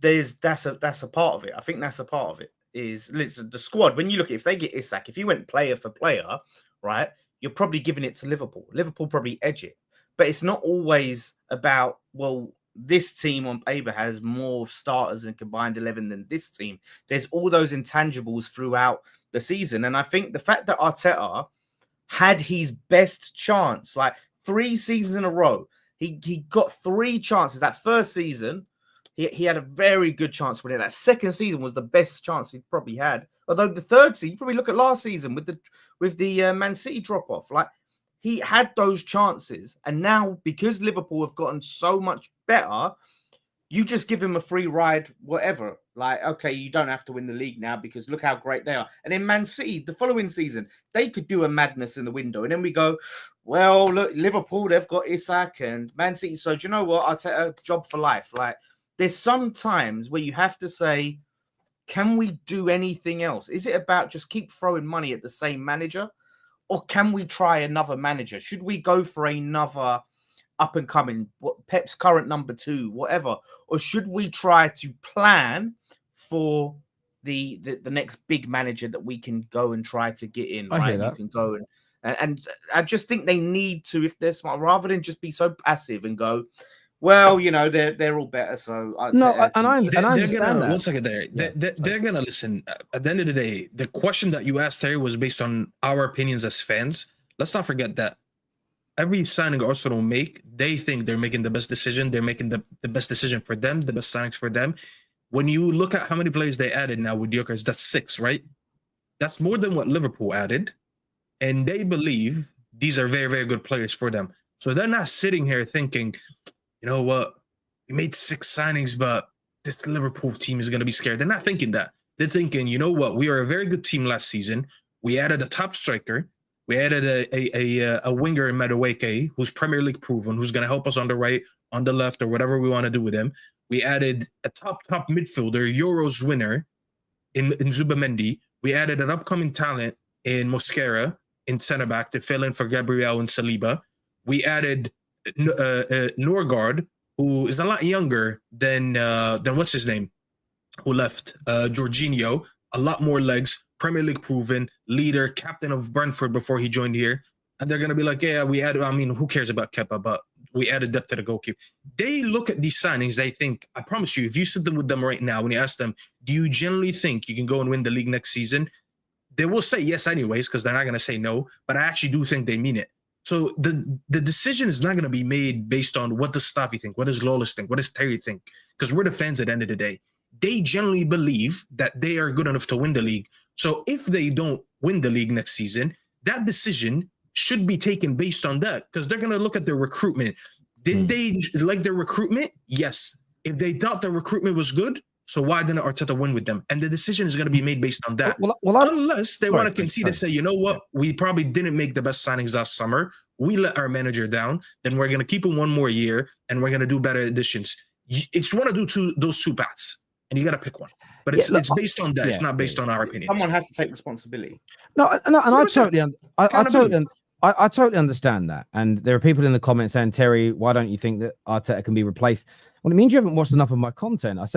that's a part of it. I think that's a part of it. Is listen, the squad. When you look at if they get Isak, if you went player for player, right, you're probably giving it to Liverpool. Liverpool probably edge it, but it's not always about this team on paper has more starters and combined 11 than this team. There's all those intangibles throughout the season. And I think the fact that Arteta had his best chance, 3 seasons in a row, he got 3 chances. That first season, he had a very good chance winning. That second season was the best chance he probably had. Although the third season, you probably look at last season with the Man City drop-off. He had those chances, and now because Liverpool have gotten so much better, you just give him a free ride, whatever. Okay, you don't have to win the league now because look how great they are. And in Man City, the following season, they could do a madness in the window. And then we go, well, look, Liverpool, they've got Isak and Man City. So do you know what? I'll take a job for life. There's some times where you have to say, can we do anything else? Is it about just keep throwing money at the same manager? Or can we try another manager? Should we go for another up and coming, Pep's current number 2, whatever? Or should we try to plan for the next big manager that we can go and try to get in? Right, you can go and I just think they need to, if they're smart, rather than just be so passive and go, well, they're all better. So I understand that. One second there. Yeah, they're gonna listen. At the end of the day, the question that you asked there was based on our opinions as fans. Let's not forget that every signing Arsenal make, they think they're making the best decision. They're making the best decision for them, the best signings for them. When you look at how many players they added now with Gyökeres, that's 6, right? That's more than what Liverpool added, and they believe these are very, very good players for them. So they're not sitting here thinking, you know what, we made 6 signings, but this Liverpool team is going to be scared. They're not thinking that. They're thinking, you know what, we are a very good team last season. We added a top striker. We added a winger in Madueke, who's Premier League proven, who's going to help us on the right, on the left, or whatever we want to do with him. We added a top midfielder, Euros winner in Zubamendi. We added an upcoming talent in Mosquera in centre back to fill in for Gabriel and Saliba. We added Norgard, who is a lot younger than what's his name, who left, Jorginho, a lot more legs, Premier League proven, leader, captain of Brentford before he joined here. And they're going to be like, yeah, we added, who cares about Kepa, but we added depth to the goalkeeper. They look at these signings, they think, I promise you, if you sit them with them right now, when you ask them, do you generally think you can go and win the league next season? They will say yes anyways, because they're not going to say no, but I actually do think they mean it. So the decision is not going to be made based on what does Staffy think, what does Lawless think, what does Terry think, because we're the fans at the end of the day. They generally believe that they are good enough to win the league. So if they don't win the league next season, that decision should be taken based on that, because they're going to look at their recruitment. Did they like their recruitment? Yes. If they thought their recruitment was good, so why didn't Arteta win with them? And the decision is going to be made based on that. Unless they want to concede and say, you know what, we probably didn't make the best signings last summer. We let our manager down. Then we're going to keep him one more year, and we're going to do better additions. It's one to do those two paths, and you got to pick one. But it's based on that. It's not based on our opinions. Someone has to take responsibility. I totally understand that. And there are people in the comments saying, Terry, why don't you think that Arteta can be replaced? Well, it means you haven't watched enough of my content. I've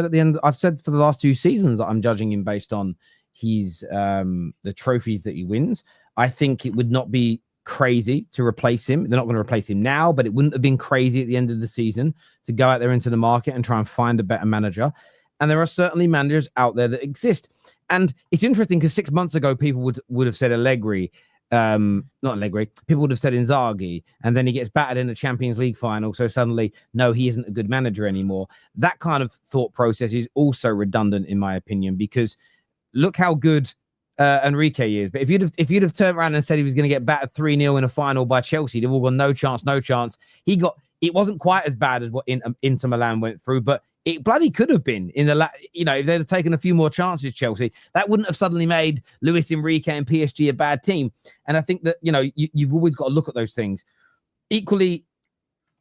said for the last 2 seasons that I'm judging him based on his the trophies that he wins. I think it would not be crazy to replace him. They're not going to replace him now, but it wouldn't have been crazy at the end of the season to go out there into the market and try and find a better manager. And there are certainly managers out there that exist. And it's interesting because 6 months ago, people would have said Allegri, not Allegri, people would have said Inzaghi, and then he gets battered in the Champions League final. So suddenly, no, he isn't a good manager anymore. That kind of thought process is also redundant, in my opinion, because look how good Enrique is. But if you'd have turned around and said he was going to get battered 3-0 in a final by Chelsea, they've all gone no chance. It wasn't quite as bad as what Inter Milan went through, but it bloody could have been in the if they'd have taken a few more chances, Chelsea, that wouldn't have suddenly made Luis Enrique and PSG a bad team. And I think that you've always got to look at those things. Equally,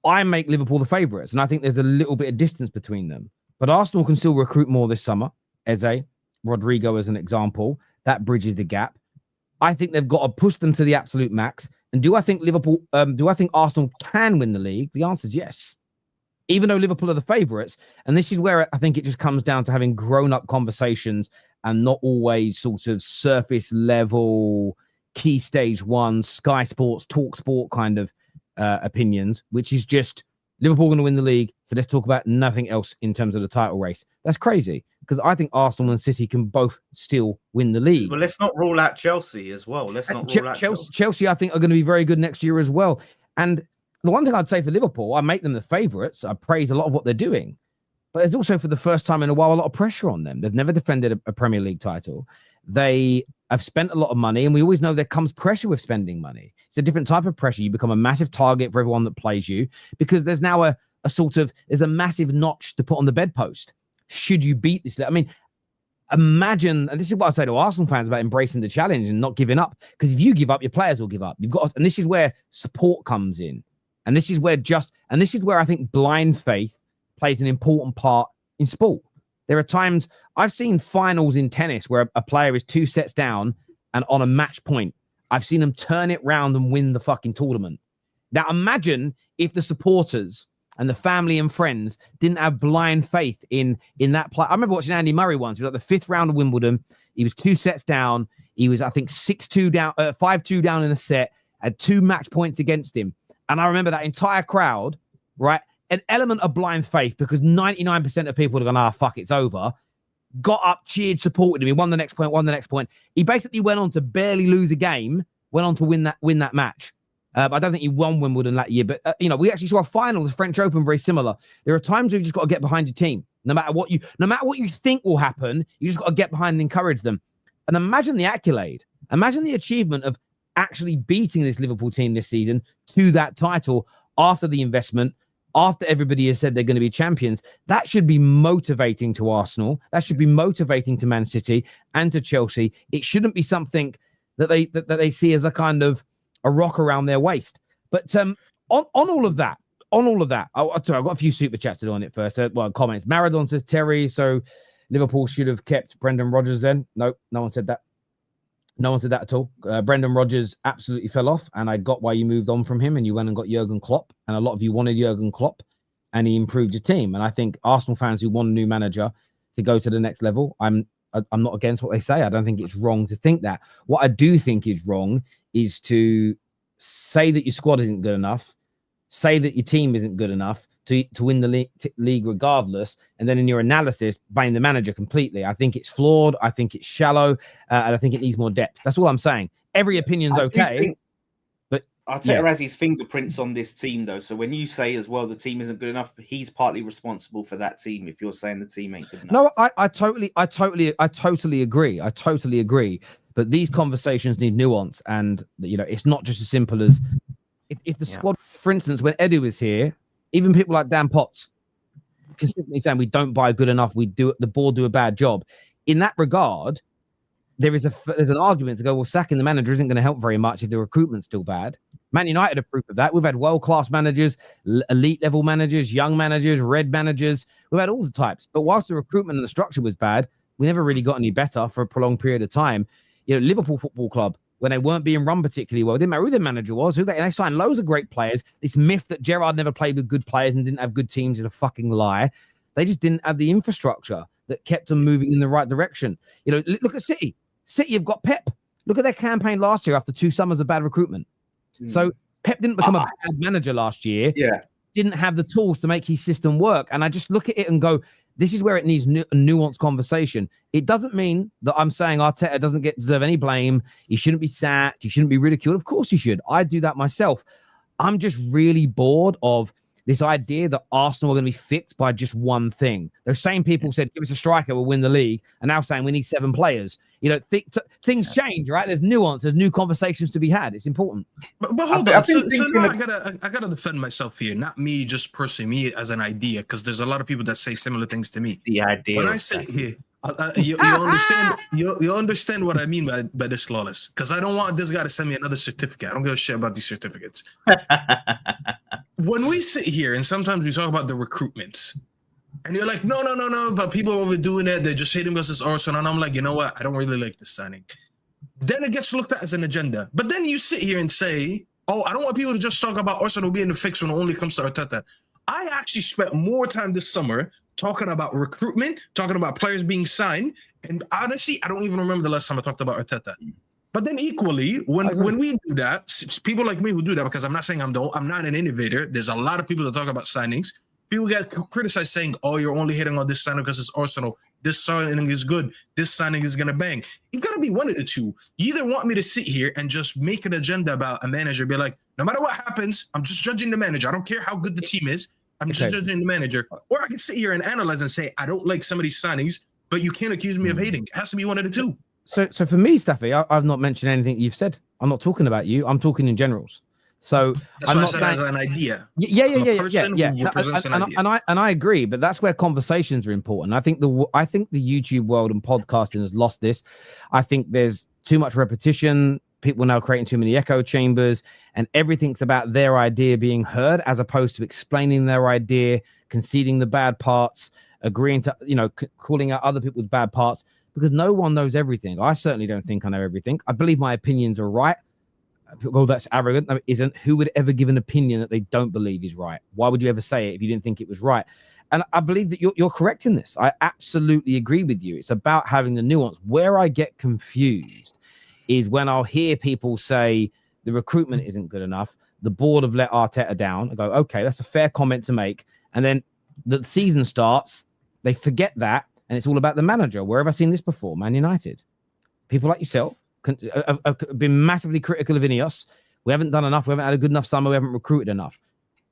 I make Liverpool the favourites, and I think there's a little bit of distance between them. But Arsenal can still recruit more this summer. Eze, Rodrigo as an example. That bridges the gap. I think they've got to push them to the absolute max. And do I think Arsenal can win the league? The answer is yes. Even though Liverpool are the favourites. And this is where I think it just comes down to having grown-up conversations and not always sort of surface level, key stage one, Sky Sports, Talk Sport kind of opinions, which is just Liverpool going to win the league. So let's talk about nothing else in terms of the title race. That's crazy because I think Arsenal and City can both still win the league. Well, let's not rule out Chelsea as well. Let's not rule out Chelsea, I think, are going to be very good next year as well. And the one thing I'd say for Liverpool, I make them the favourites. I praise a lot of what they're doing. But there's also, for the first time in a while, a lot of pressure on them. They've never defended a Premier League title. They have spent a lot of money, and we always know there comes pressure with spending money. It's a different type of pressure. You become a massive target for everyone that plays you because there's now there's a massive notch to put on the bedpost. Should you beat this? I mean, imagine, and this is what I say to Arsenal fans about embracing the challenge and not giving up. Because if you give up, your players will give up. And this is where support comes in. And this is where I think blind faith plays an important part in sport. There are times I've seen finals in tennis where a player is 2 sets down and on a match point, I've seen them turn it round and win the fucking tournament. Now imagine if the supporters and the family and friends didn't have blind faith in that play. I remember watching Andy Murray once. It was like the 5th round of Wimbledon. He was 2 sets down. He was, I think, 6-2 down, 5-2 down in a set, had 2 match points against him. And I remember that entire crowd, right? An element of blind faith because 99% of people have gone, fuck, it's over. Got up, cheered, supported him. He won the next point. He basically went on to barely lose a game, went on to win that match. I don't think he won Wimbledon that year, but we actually saw a final, the French Open, very similar. There are times where you just got to get behind your team. No matter what you think will happen, you just got to get behind and encourage them. And imagine the accolade. Imagine the achievement of actually beating this Liverpool team this season to that title after the investment, after everybody has said they're going to be champions. That should be motivating to Arsenal. That should be motivating to Man City and to Chelsea. It shouldn't be something that they see as a kind of a rock around their waist. But on all of that, I've got a few super chats to do on it first. Comments. Maradon says, Terry, so Liverpool should have kept Brendan Rodgers then. Nope, no one said that. No one said that at all. Brendan Rodgers absolutely fell off, and I got why you moved on from him and you went and got Jurgen Klopp. And a lot of you wanted Jurgen Klopp, and he improved your team. And I think Arsenal fans who want a new manager to go to the next level, I'm not against what they say. I don't think it's wrong to think that. What I do think is wrong is to say that your squad isn't good enough, say that your team isn't good enough to win the league regardless, and then in your analysis, blame the manager completely. I think it's flawed. I think it's shallow, and I think it needs more depth. That's all I'm saying. Every opinion's okay. But Arteta has his fingerprints on this team, though. So when you say as well the team isn't good enough, he's partly responsible for that team. If you're saying the team ain't good enough, no, I totally agree. I totally agree. But these conversations need nuance, and it's not just as simple as if the squad, for instance, when Edu was here, even people like Dan Potts consistently saying we don't buy good enough, the board do a bad job. In that regard, there's an argument to go, well, sacking the manager isn't going to help very much if the recruitment's still bad. Man United are proof of that. We've had world-class managers, elite level managers, young managers, red managers. We've had all the types. But whilst the recruitment and the structure was bad, we never really got any better for a prolonged period of time. Liverpool Football Club, when they weren't being run particularly well, it didn't matter who their manager was, they signed loads of great players. This myth that Gerrard never played with good players and didn't have good teams is a fucking lie. They just didn't have the infrastructure that kept them moving in the right direction. Look at City. City have got Pep. Look at their campaign last year after 2 summers of bad recruitment. So Pep didn't become a bad manager last year. Yeah. Didn't have the tools to make his system work. And I just look at it and go, this is where it needs a nuanced conversation. It doesn't mean that I'm saying Arteta doesn't deserve any blame. He shouldn't be sacked. He shouldn't be ridiculed. Of course he should. I do that myself. I'm just really bored of this idea that Arsenal are going to be fixed by just one thing. Those same people said, give us a striker, we'll win the league. And now saying we need 7 players. You know, things change, right? There's nuance. There's new conversations to be had. It's important. But hold on. So now I gotta defend myself here. Not me just personally, me as an idea, because there's a lot of people that say similar things to me. The idea. When I sit here, you understand what I mean by this, Lawless, because I don't want this guy to send me another certificate. I don't give a shit about these certificates. When we sit here and sometimes we talk about the recruitments, and you're like, no, but people are overdoing it. They're just hating versus Arsenal. And I'm like, you know what? I don't really like this signing. Then it gets looked at as an agenda. But then you sit here and say, oh, I don't want people to just talk about Arsenal being the fix when it only comes to Arteta. I actually spent more time this summer talking about recruitment, talking about players being signed. And honestly, I don't even remember the last time I talked about Arteta. But then equally, when we do that, people like me who do that, because I'm not saying I'm not an innovator. There's a lot of people that talk about signings. People get criticized saying, oh, you're only hitting on this signing because it's Arsenal. This signing is good. This signing is going to bang. You've got to be one of the two. You either want me to sit here and just make an agenda about a manager, be like, no matter what happens, I'm just judging the manager. I don't care how good the team is. I'm just judging the manager. Or I can sit here and analyze and say, I don't like some of these signings, but you can't accuse me of hating. It has to be one of the two. So for me, Staffy, I've not mentioned anything you've said. I'm not talking about you. I'm talking in generals. So that's I'm what not I said saying, as an idea. Yeah. And I agree, but that's where conversations are important. I think the YouTube world and podcasting has lost this. I think there's too much repetition. People are now creating too many echo chambers, and everything's about their idea being heard as opposed to explaining their idea, conceding the bad parts, agreeing to, calling out other people's bad parts, because no one knows everything. I certainly don't think I know everything. I believe my opinions are right. Well, that's arrogant. No, it isn't. Who would ever give an opinion that they don't believe is right? Why would you ever say it if you didn't think it was right? And I believe that you're correct in this. I absolutely agree with you. It's about having the nuance. Where I get confused is when I'll hear people say the recruitment isn't good enough. The board have let Arteta down. I go, okay, that's a fair comment to make. And then the season starts, they forget that, and it's all about the manager. Where have I seen this before? Man United. People like yourself have been massively critical of Ineos. We haven't done enough. We haven't had a good enough summer. We haven't recruited enough.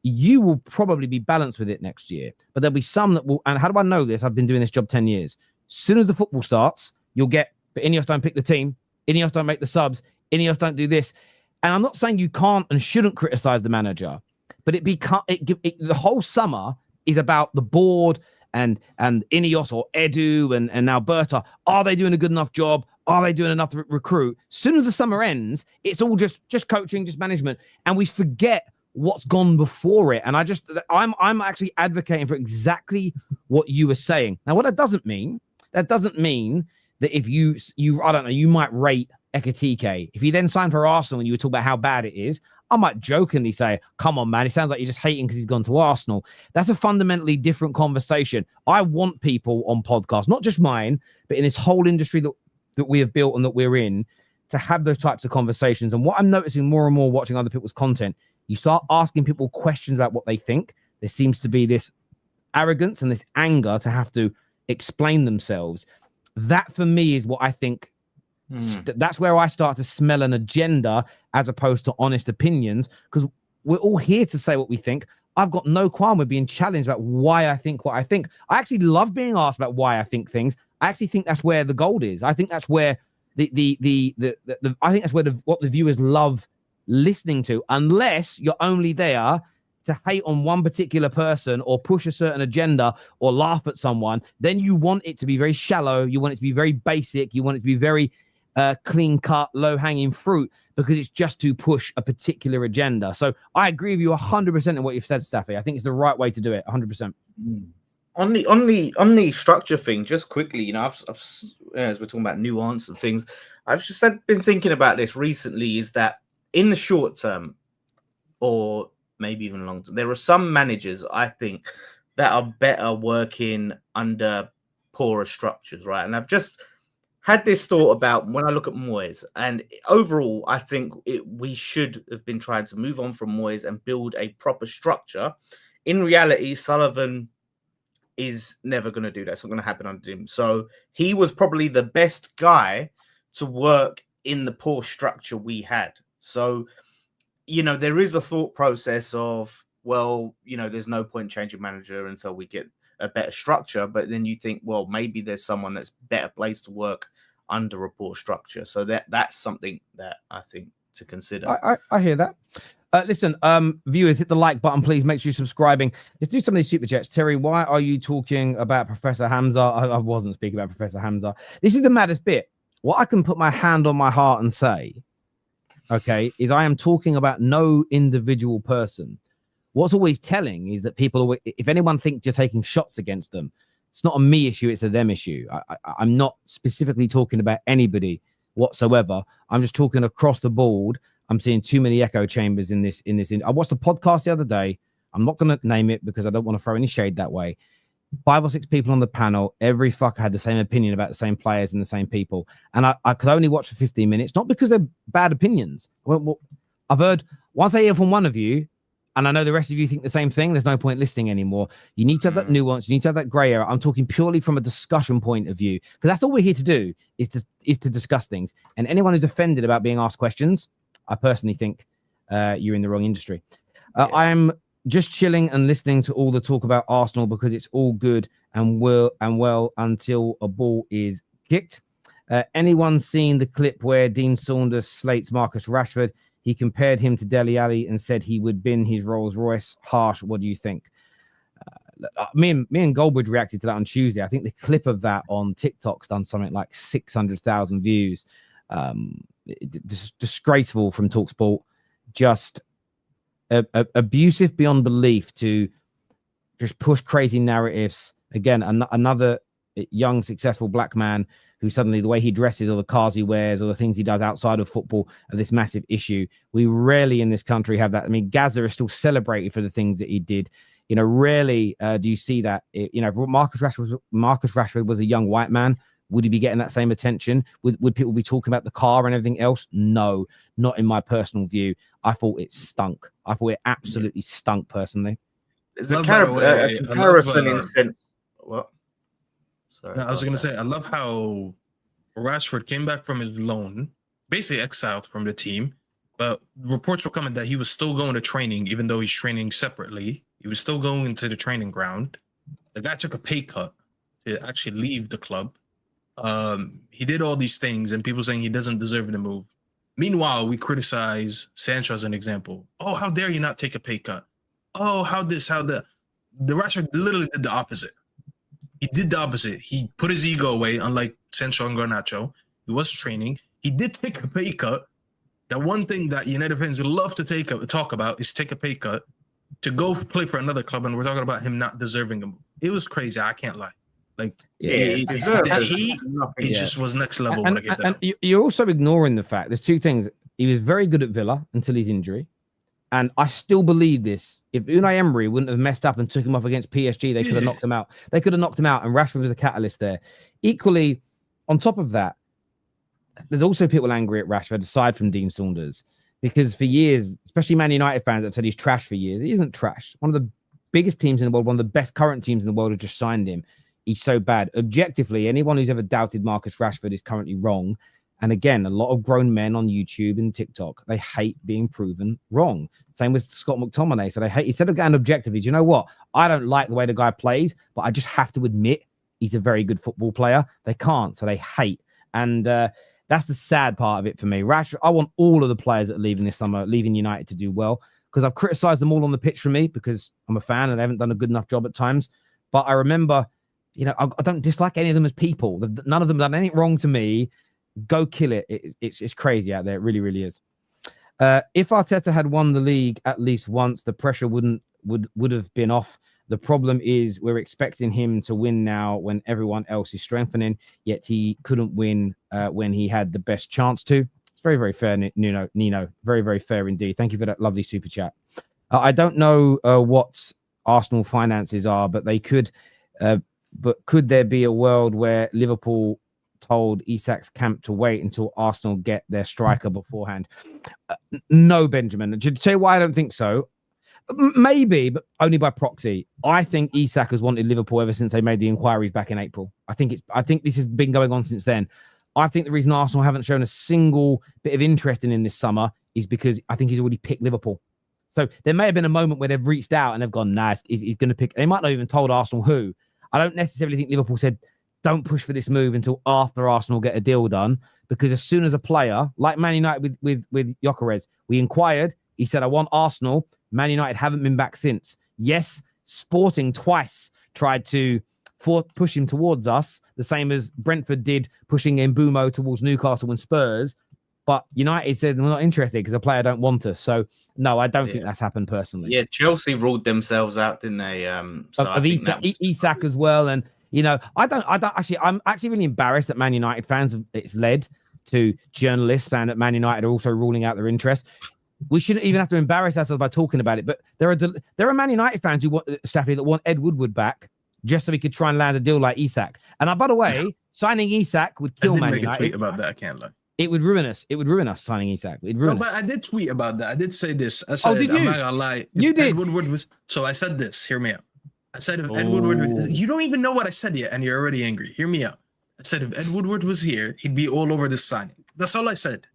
You will probably be balanced with it next year, but there'll be some that will. And how do I know this? I've been doing this job 10 years. As soon as the football starts, you'll get, but Ineos don't pick the team. Ineos don't make the subs. Ineos don't do this. And I'm not saying you can't and shouldn't criticize the manager, but the whole summer is about the board and Ineos or Edu and now Berta. Are they doing a good enough job? Are they doing enough to recruit? As soon as the summer ends, it's all just coaching, just management, and we forget what's gone before it. And I'm actually advocating for exactly what you were saying. Now, what that doesn't mean that if you I don't know, you might rate Ekitike. If he then signed for Arsenal and you were talking about how bad it is, I might jokingly say, come on, man, it sounds like you're just hating because he's gone to Arsenal. That's a fundamentally different conversation. I want people on podcasts, not just mine, but in this whole industry that we have built and that we're in, to have those types of conversations. And what I'm noticing more and more watching other people's content, you start asking people questions about what they think. There seems to be this arrogance and this anger to have to explain themselves. That for me is what I think. That's where I start to smell an agenda as opposed to honest opinions, because we're all here to say what we think. I've got no qualm with being challenged about why I think what I think. I actually love being asked about why I think things. I actually think that's where the gold is. I think that's where I think that's where what the viewers love listening to, unless you're only there to hate on one particular person or push a certain agenda or laugh at someone. Then you want it to be very shallow. You want it to be very basic. You want it to be very clean cut, low hanging fruit, because it's just to push a particular agenda. So I agree with you 100% in what you've said, Staffy. I think it's the right way to do it. 100%. On the structure thing, just quickly, I've as we're talking about nuance and things, I've just been thinking about this recently. Is that in the short term, or maybe even long term, there are some managers I think that are better working under poorer structures, right? And I've just had this thought about when I look at Moyes, and overall, I think we should have been trying to move on from Moyes and build a proper structure. In reality, Sullivan is never going to do that. It's not going to happen under him. So he was probably the best guy to work in the poor structure we had. So, there is a thought process of, well, there's no point changing manager until we get a better structure. But then you think, well, maybe there's someone that's better placed to work under a poor structure. So that's something that I think to consider. I hear that. Listen, viewers, hit the like button, please. Make sure you're subscribing. Let's do some of these super chats. Terry, why are you talking about Professor Hamza? I wasn't speaking about Professor Hamza. This is the maddest bit. What I can put my hand on my heart and say, okay, is I am talking about no individual person. What's always telling is that people, if anyone thinks you're taking shots against them, it's not a me issue, it's a them issue. I'm not specifically talking about anybody whatsoever. I'm just talking across the board. I'm seeing too many echo chambers in this. I watched a podcast the other day. I'm not going to name it because I don't want to throw any shade that way. 5 or 6 people on the panel, every fucker had the same opinion about the same players and the same people. And I could only watch for 15 minutes, not because they're bad opinions. Well, I've heard, once I hear from one of you, and I know the rest of you think the same thing, there's no point listening anymore. You need to have that nuance. You need to have that grey area. I'm talking purely from a discussion point of view, because that's all we're here to do, is to discuss things. And anyone who's offended about being asked questions, I personally think you're in the wrong industry. I am just chilling and listening to all the talk about Arsenal because it's all good and well until a ball is kicked. Anyone seen the clip where Dean Saunders slates Marcus Rashford? He compared him to Dele Alli and said he would bin his Rolls Royce. Harsh. What do you think? Me and Goldbridge reacted to that on Tuesday. I think the clip of that on TikTok's done something like 600,000 views. Disgraceful from TalkSport. Just abusive beyond belief to just push crazy narratives. Again, another young, successful black man who suddenly the way he dresses or the cars he wears or the things he does outside of football are this massive issue. We rarely in this country have that. I mean, Gaza is still celebrated for the things that he did. Rarely do you see that. If Marcus Rashford was a young white man, would he be getting that same attention? Would people be talking about the car and everything else? No, not in my personal view. I thought it stunk. I thought it absolutely stunk personally. There's a comparison in sense. What? Sorry, no, I was going to say, I love how Rashford came back from his loan, basically exiled from the team, but reports were coming that he was still going to training, even though he's training separately. He was still going to the training ground. The guy took a pay cut to actually leave the club. He did all these things, and people saying he doesn't deserve the move. Meanwhile, we criticize Sancho as an example. Oh, how dare you not take a pay cut? Oh, how this, how that. The Rashford literally did the opposite. He did the opposite. He put his ego away, unlike Sancho and Garnacho. He was training. He did take a pay cut. The one thing that United fans would love to talk about is take a pay cut to go play for another club, and we're talking about him not deserving a move. It was crazy. I can't lie. Like, it just was next level. When I get that. And you're also ignoring the fact there's two things. He was very good at Villa until his injury. And I still believe this. If Unai Emery wouldn't have messed up and took him off against PSG, they could have knocked him out. They could have knocked him out, and Rashford was a catalyst there. Equally, on top of that, there's also people angry at Rashford, aside from Dean Saunders, because for years, especially Man United fans have said he's trash for years. He isn't trash. One of the biggest teams in the world, one of the best current teams in the world have just signed him. He's so bad. Objectively, anyone who's ever doubted Marcus Rashford is currently wrong. And again, a lot of grown men on YouTube and TikTok, they hate being proven wrong. Same with Scott McTominay. So they hate, instead of going objectively, do you know what? I don't like the way the guy plays, but I just have to admit he's a very good football player. They can't, so they hate. And that's the sad part of it for me. Rashford, I want all of the players that are leaving this summer, leaving United, to do well, because I've criticized them all on the pitch for me because I'm a fan and they haven't done a good enough job at times. But I remember, I don't dislike any of them as people. None of them done anything wrong to me. Go kill it. It's crazy out there. It really, really is. If Arteta had won the league at least once, the pressure would have been off. The problem is we're expecting him to win now when everyone else is strengthening, yet he couldn't win when he had the best chance to. It's very, very fair, Nino. Very, very fair indeed. Thank you for that lovely super chat. I don't know what Arsenal finances are, but they could. But could there be a world where Liverpool told Isak's camp to wait until Arsenal get their striker beforehand. No, Benjamin. To tell you why I don't think so, maybe, but only by proxy. I think Isak has wanted Liverpool ever since they made the inquiries back in April. I think this has been going on since then. I think the reason Arsenal haven't shown a single bit of interest in him this summer is because I think he's already picked Liverpool. So there may have been a moment where they've reached out and they've gone, nah, he's going to pick. They might not even told Arsenal who. I don't necessarily think Liverpool said, don't push for this move until after Arsenal get a deal done. Because as soon as a player, like Man United with Gyökeres, we inquired, he said, I want Arsenal. Man United haven't been back since. Yes, Sporting twice tried to push him towards us, the same as Brentford did pushing Mbumo towards Newcastle and Spurs. But United said we're not interested because the player don't want us. So no, I don't think that's happened personally. Yeah, Chelsea ruled themselves out, didn't they? So of Isak as well. And I'm actually really embarrassed that Man United fans, it's led to journalists saying that Man United are also ruling out their interest. We shouldn't even have to embarrass ourselves by talking about it. But there are Man United fans who want Staffy that want Ed Woodward back just so we could try and land a deal like Isak. And by the way, signing Isak would kill Man United. I did make a tweet about that, I can't lie. It would ruin us. It would ruin us signing Isak. It'd ruin us. But I did tweet about that. I did say this. I said, did you? I'm not gonna lie. You did. Ed Woodward was. So I said this. Hear me out. I said if Ed Woodward, you don't even know what I said yet, and you're already angry. Hear me out. I said if Ed Woodward was here, he'd be all over this signing. That's all I said.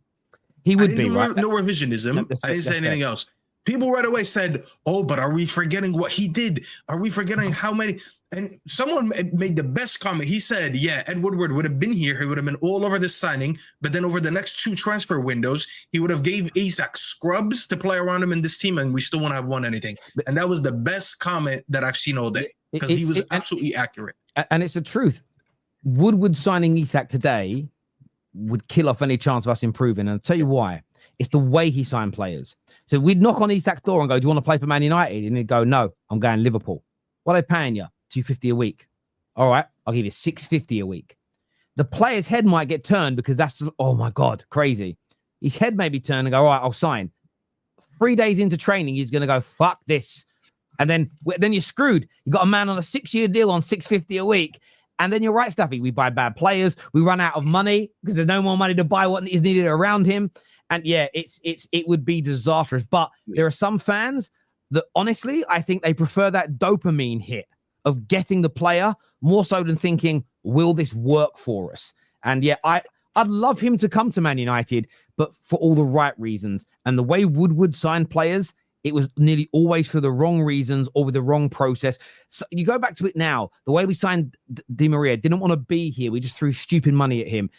He would be, right? No revisionism. I didn't say anything else. People right away said, "Oh, but are we forgetting what he did? Are we forgetting how many?" And someone made the best comment. He said, "Yeah, Ed Woodward would have been here. He would have been all over this signing. But then over the next 2 transfer windows, he would have gave Isak scrubs to play around him in this team, and we still wouldn't have won anything." And that was the best comment that I've seen all day because he was absolutely accurate. And it's the truth. Woodward signing Isak today would kill off any chance of us improving. And I'll tell you why. It's the way he signed players. So we'd knock on Isak's door and go, do you want to play for Man United? And he'd go, no, I'm going Liverpool. What are they paying you? $250 a week. All right, I'll give you $650 a week. The player's head might get turned because that's, oh my God, crazy. His head may be turned and go, all right, I'll sign. 3 days into training, he's going to go, fuck this. And then you're screwed. You've got a man on a 6-year deal on $650 a week. And then you're right, Staffy. We buy bad players. We run out of money because there's no more money to buy what is needed around him. And yeah, it would be disastrous. But there are some fans that honestly, I think they prefer that dopamine hit of getting the player more so than thinking, will this work for us? And yeah, I'd love him to come to Man United, but for all the right reasons. And the way Woodward signed players, it was nearly always for the wrong reasons or with the wrong process. So you go back to it now, the way we signed Di Maria, didn't want to be here. We just threw stupid money at him.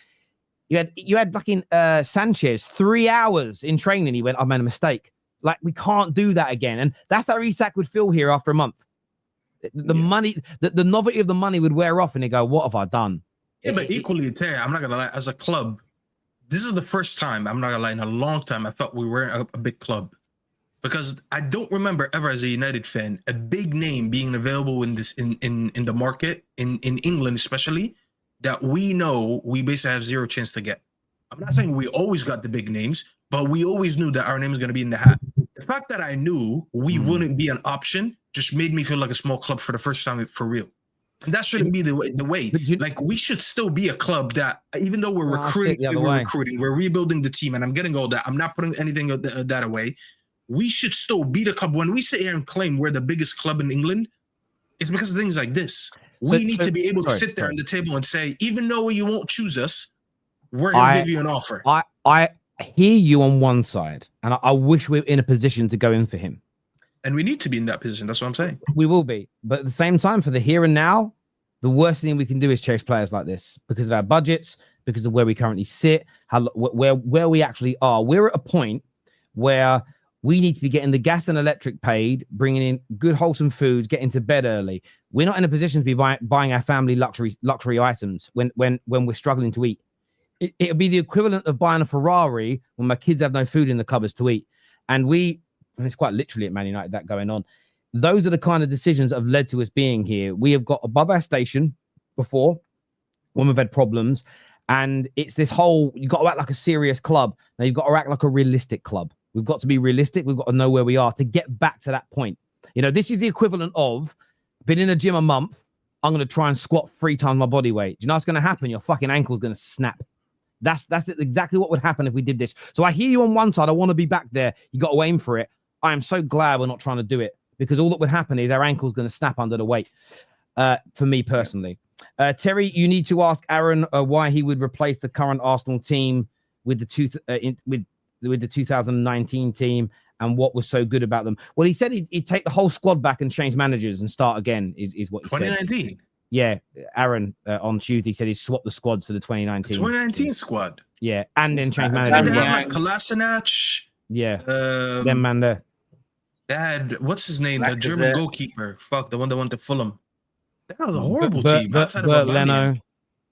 You had fucking Sanchez 3 hours in training. He went, I made a mistake. Like, we can't do that again. And that's how Isak would feel here after a month. The money, the novelty of the money would wear off and he'd go, what have I done? Yeah, but equally, Terry, I'm not going to lie, as a club, this is the first time, I'm not going to lie, in a long time, I felt we weren't a big club. Because I don't remember ever as a United fan, a big name being available in this in the market, in England especially, that we know we basically have zero chance to get. I'm not saying we always got the big names, but we always knew that our name is going to be in the hat. The fact that I knew we wouldn't be an option just made me feel like a small club for the first time for real. And that shouldn't be the way. Like, we should still be a club that, even though we're recruiting, we're rebuilding the team, and I'm getting all that. I'm not putting anything of that away. We should still be the club. When we sit here and claim we're the biggest club in England, it's because of things like this. We need to be able to sit there on the table and say, even though you won't choose us, we're going to give you an offer. I hear you on one side, and I wish we were in a position to go in for him. And we need to be in that position. That's what I'm saying. We will be. But at the same time, for the here and now, the worst thing we can do is chase players like this because of our budgets, because of where we currently sit, where we actually are. We're at a point where we need to be getting the gas and electric paid, bringing in good, wholesome foods, getting to bed early. We're not in a position to be buying our family luxury items when we're struggling to eat. It would be the equivalent of buying a Ferrari when my kids have no food in the cupboards to eat. And it's quite literally at Man United that going on. Those are the kind of decisions that have led to us being here. We have got above our station before when we've had problems. And it's this whole, you've got to act like a serious club. Now you've got to act like a realistic club. We've got to be realistic. We've got to know where we are to get back to that point. You know, this is the equivalent of been in the gym a month I'm going to try and squat 3 times my body weight. Do you know what's going to happen? Your fucking ankle's going to snap. That's exactly what would happen if we did this. So I hear you on one side. I want to be back there. You got to aim for it. I am so glad we're not trying to do it, because all that would happen is our ankle's going to snap under the weight. For me personally, Terry, you need to ask Aaron why he would replace the current Arsenal team with the 2019 team and what was so good about them. Well, he said he'd take the whole squad back and change managers and start again. Is what he 2019. said. Yeah, Aaron on Tuesday said he swapped the squads for the 2019. 2019 squad. Yeah, and then change They managers. had like Kolasinac. Yeah, them man there. Dad, what's his name? The Lacazette. German goalkeeper. Fuck, the one that went to Fulham. That was a horrible Bert team. Outside of Leno.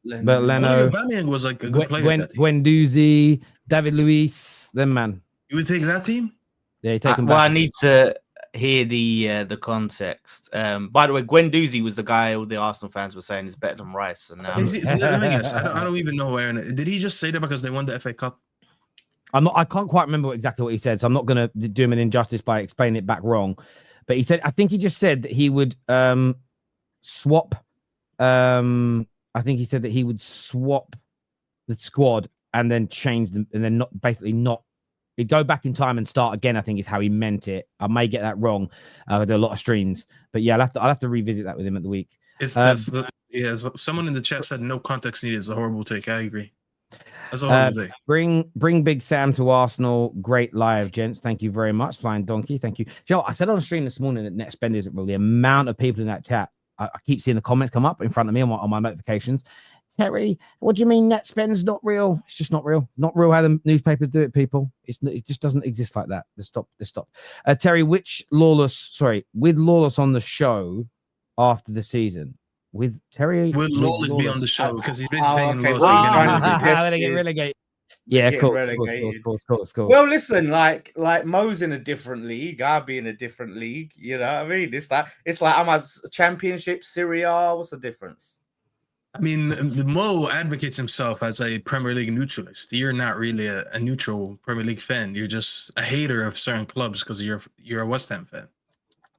Aubameyang. Bert Leno. Aubameyang was like a good player. Guendouzi, David Luiz, them man. You would take that team? Yeah, you take them Well, back. I need to hear the context. By the way, Guendouzi was the guy all the Arsenal fans were saying is better than Rice. And Is he, let me guess. I don't even know where. Did he just say that because they won the FA Cup? I can't quite remember exactly what he said, so I'm not going to do him an injustice by explaining it back wrong. But he said, I think he just said that he would swap. I think he said that he would swap the squad and then change them, and then not. He'd go back in time and start again, I think is how he meant it. I may get that wrong. I do a lot of streams, but yeah, I'll have to revisit that with him at the week. Someone in the chat said no context needed. It's a horrible take. I agree. That's a horrible take. Bring Big Sam to Arsenal. Great live, gents. Thank you very much. Flying Donkey. Thank you. Joe, I said on the stream this morning that net spend isn't real. The amount of people in that chat, I keep seeing the comments come up in front of me on my notifications. Terry, what do you mean net spend's not real? It's just not real. Not real how the newspapers do it, people. It just doesn't exist like that. Let's stop. Terry, with Lawless on the show after the season. With Terry, will Lawless be on the show? Because he's basically saying okay. Lawless is going to get relegated. Yeah, cool. Well, listen, like Mo's in a different league. I'll be in a different league. You know what I mean? It's like I'm a championship, Serie A. What's the difference? I mean, Mo advocates himself as a Premier League neutralist. You're not really a neutral Premier League fan. You're just a hater of certain clubs because you're a West Ham fan.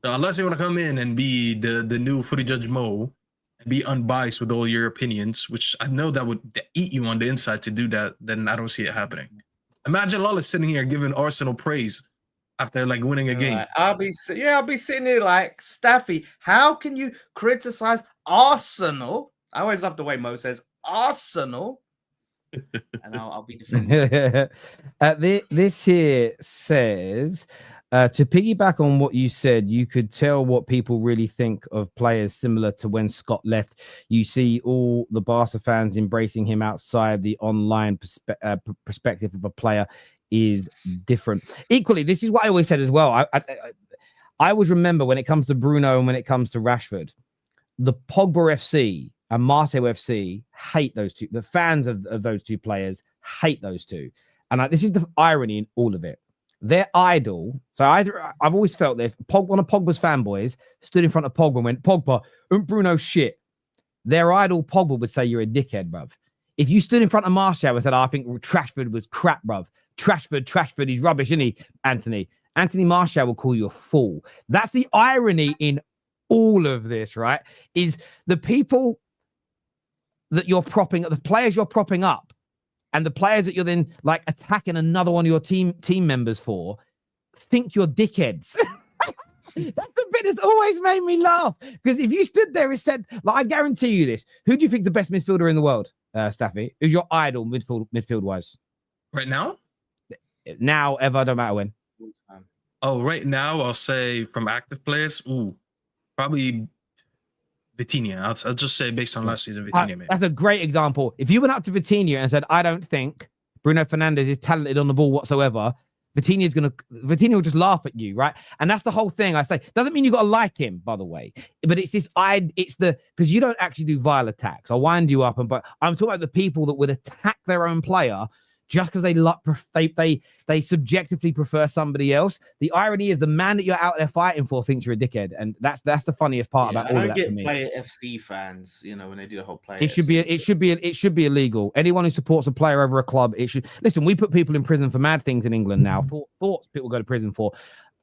So unless you want to come in and be the new footy judge Mo and be unbiased with all your opinions, which I know that would eat you on the inside to do that, then I don't see it happening. Imagine Lawless sitting here giving Arsenal praise after like winning a game. Right. I'll be sitting here like, Staffy, how can you criticize Arsenal? I always love the way Mo says Arsenal, and I'll be defending. This here says, to piggyback on what you said, you could tell what people really think of players similar to when Scott left. You see all the Barca fans embracing him outside the online perspective of a player is different. Equally, this is what I always said as well. I always remember when it comes to Bruno and when it comes to Rashford, the Pogba FC and Marseille FC hate those two. The fans of those two players hate those two. And this is the irony in all of it. Their idol. So I've always felt that if one of Pogba's fanboys stood in front of Pogba and went, Pogba, Bruno shit, their idol Pogba would say you're a dickhead, bruv. If you stood in front of Martial and said, I think Trashford was crap, bruv. Trashford, he's rubbish, isn't he, Anthony? Anthony Martial will call you a fool. That's the irony in all of this, right? Is the people that you're propping up, the players you're propping up, and the players that you're then like attacking another one of your team members for, think you're dickheads. That's the bit that's always made me laugh. Because if you stood there and said, like, I guarantee you this, who do you think is the best midfielder in the world, Staffy? Who's your idol midfield wise? Right now? Now, ever, don't matter when. Oh, right now, I'll say from active players, probably Vitinha. I'll just say based on last season, Vitinha. Maybe. That's a great example. If you went up to Vitinha and said, I don't think Bruno Fernandes is talented on the ball whatsoever, Vitinha will just laugh at you, right? And that's the whole thing. I say, doesn't mean you got to like him, by the way, but it's because you don't actually do vile attacks. I'll wind you up, but I'm talking about the people that would attack their own player just because they subjectively prefer somebody else. The irony is the man that you're out there fighting for thinks you're a dickhead, and that's the funniest part about all of that for me. I don't get player FC fans, when they do the whole player. It should be illegal. Anyone who supports a player over a club, it should. Listen, we put people in prison for mad things in England now. Thoughts people go to prison for.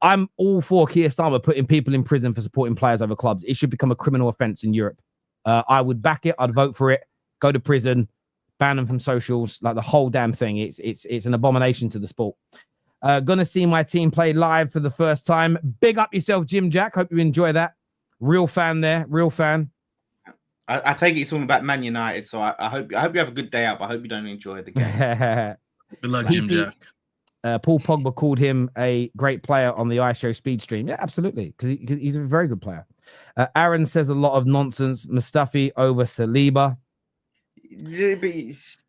I'm all for Keir Starmer putting people in prison for supporting players over clubs. It should become a criminal offence in Europe. I would back it. I'd vote for it. Go to prison, ban them from socials, like the whole damn thing. It's an abomination to the sport. Gonna see my team play live for the first time. Big up yourself, Jim Jack. Hope you enjoy that. Real fan there. Real fan. I take it it's all about Man United, so I hope you have a good day out. But I hope you don't enjoy the game. Good luck, Jim Jack. Paul Pogba called him a great player on the iShow speed stream. Yeah, absolutely, because he's a very good player. Aaron says a lot of nonsense. Mustafi over Saliba. Yeah, but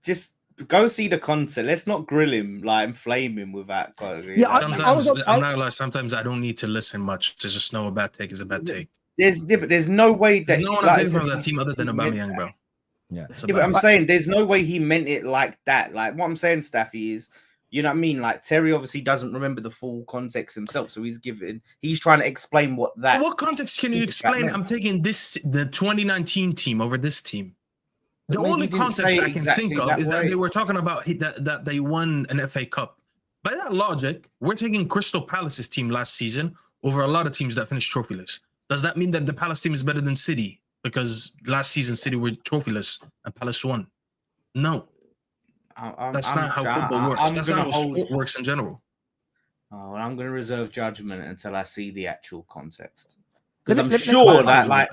just go see the concert. Let's not grill him and flame him with that. Yeah, I'm not gonna lie. Sometimes I don't need to listen much to just know a bad take is a bad take. There's no way that there's no one I'm from that team other than Aubameyang, bro. Yeah, but I'm saying there's no way he meant it like that. Like what I'm saying, Staffy, is you know what I mean. Like Terry obviously doesn't remember the full context himself, so he's trying to explain what that. What context can you explain? I'm taking the 2019 team over this team. The only context I can think of is that they were talking about that they won an FA Cup. By that logic, we're taking Crystal Palace's team last season over a lot of teams that finished trophyless. Does that mean that the Palace team is better than City? Because last season City were trophyless and Palace won. No. That's not how football works. That's not how sport works in general. Oh, I'm going to reserve judgment until I see the actual context. Because I'm sure that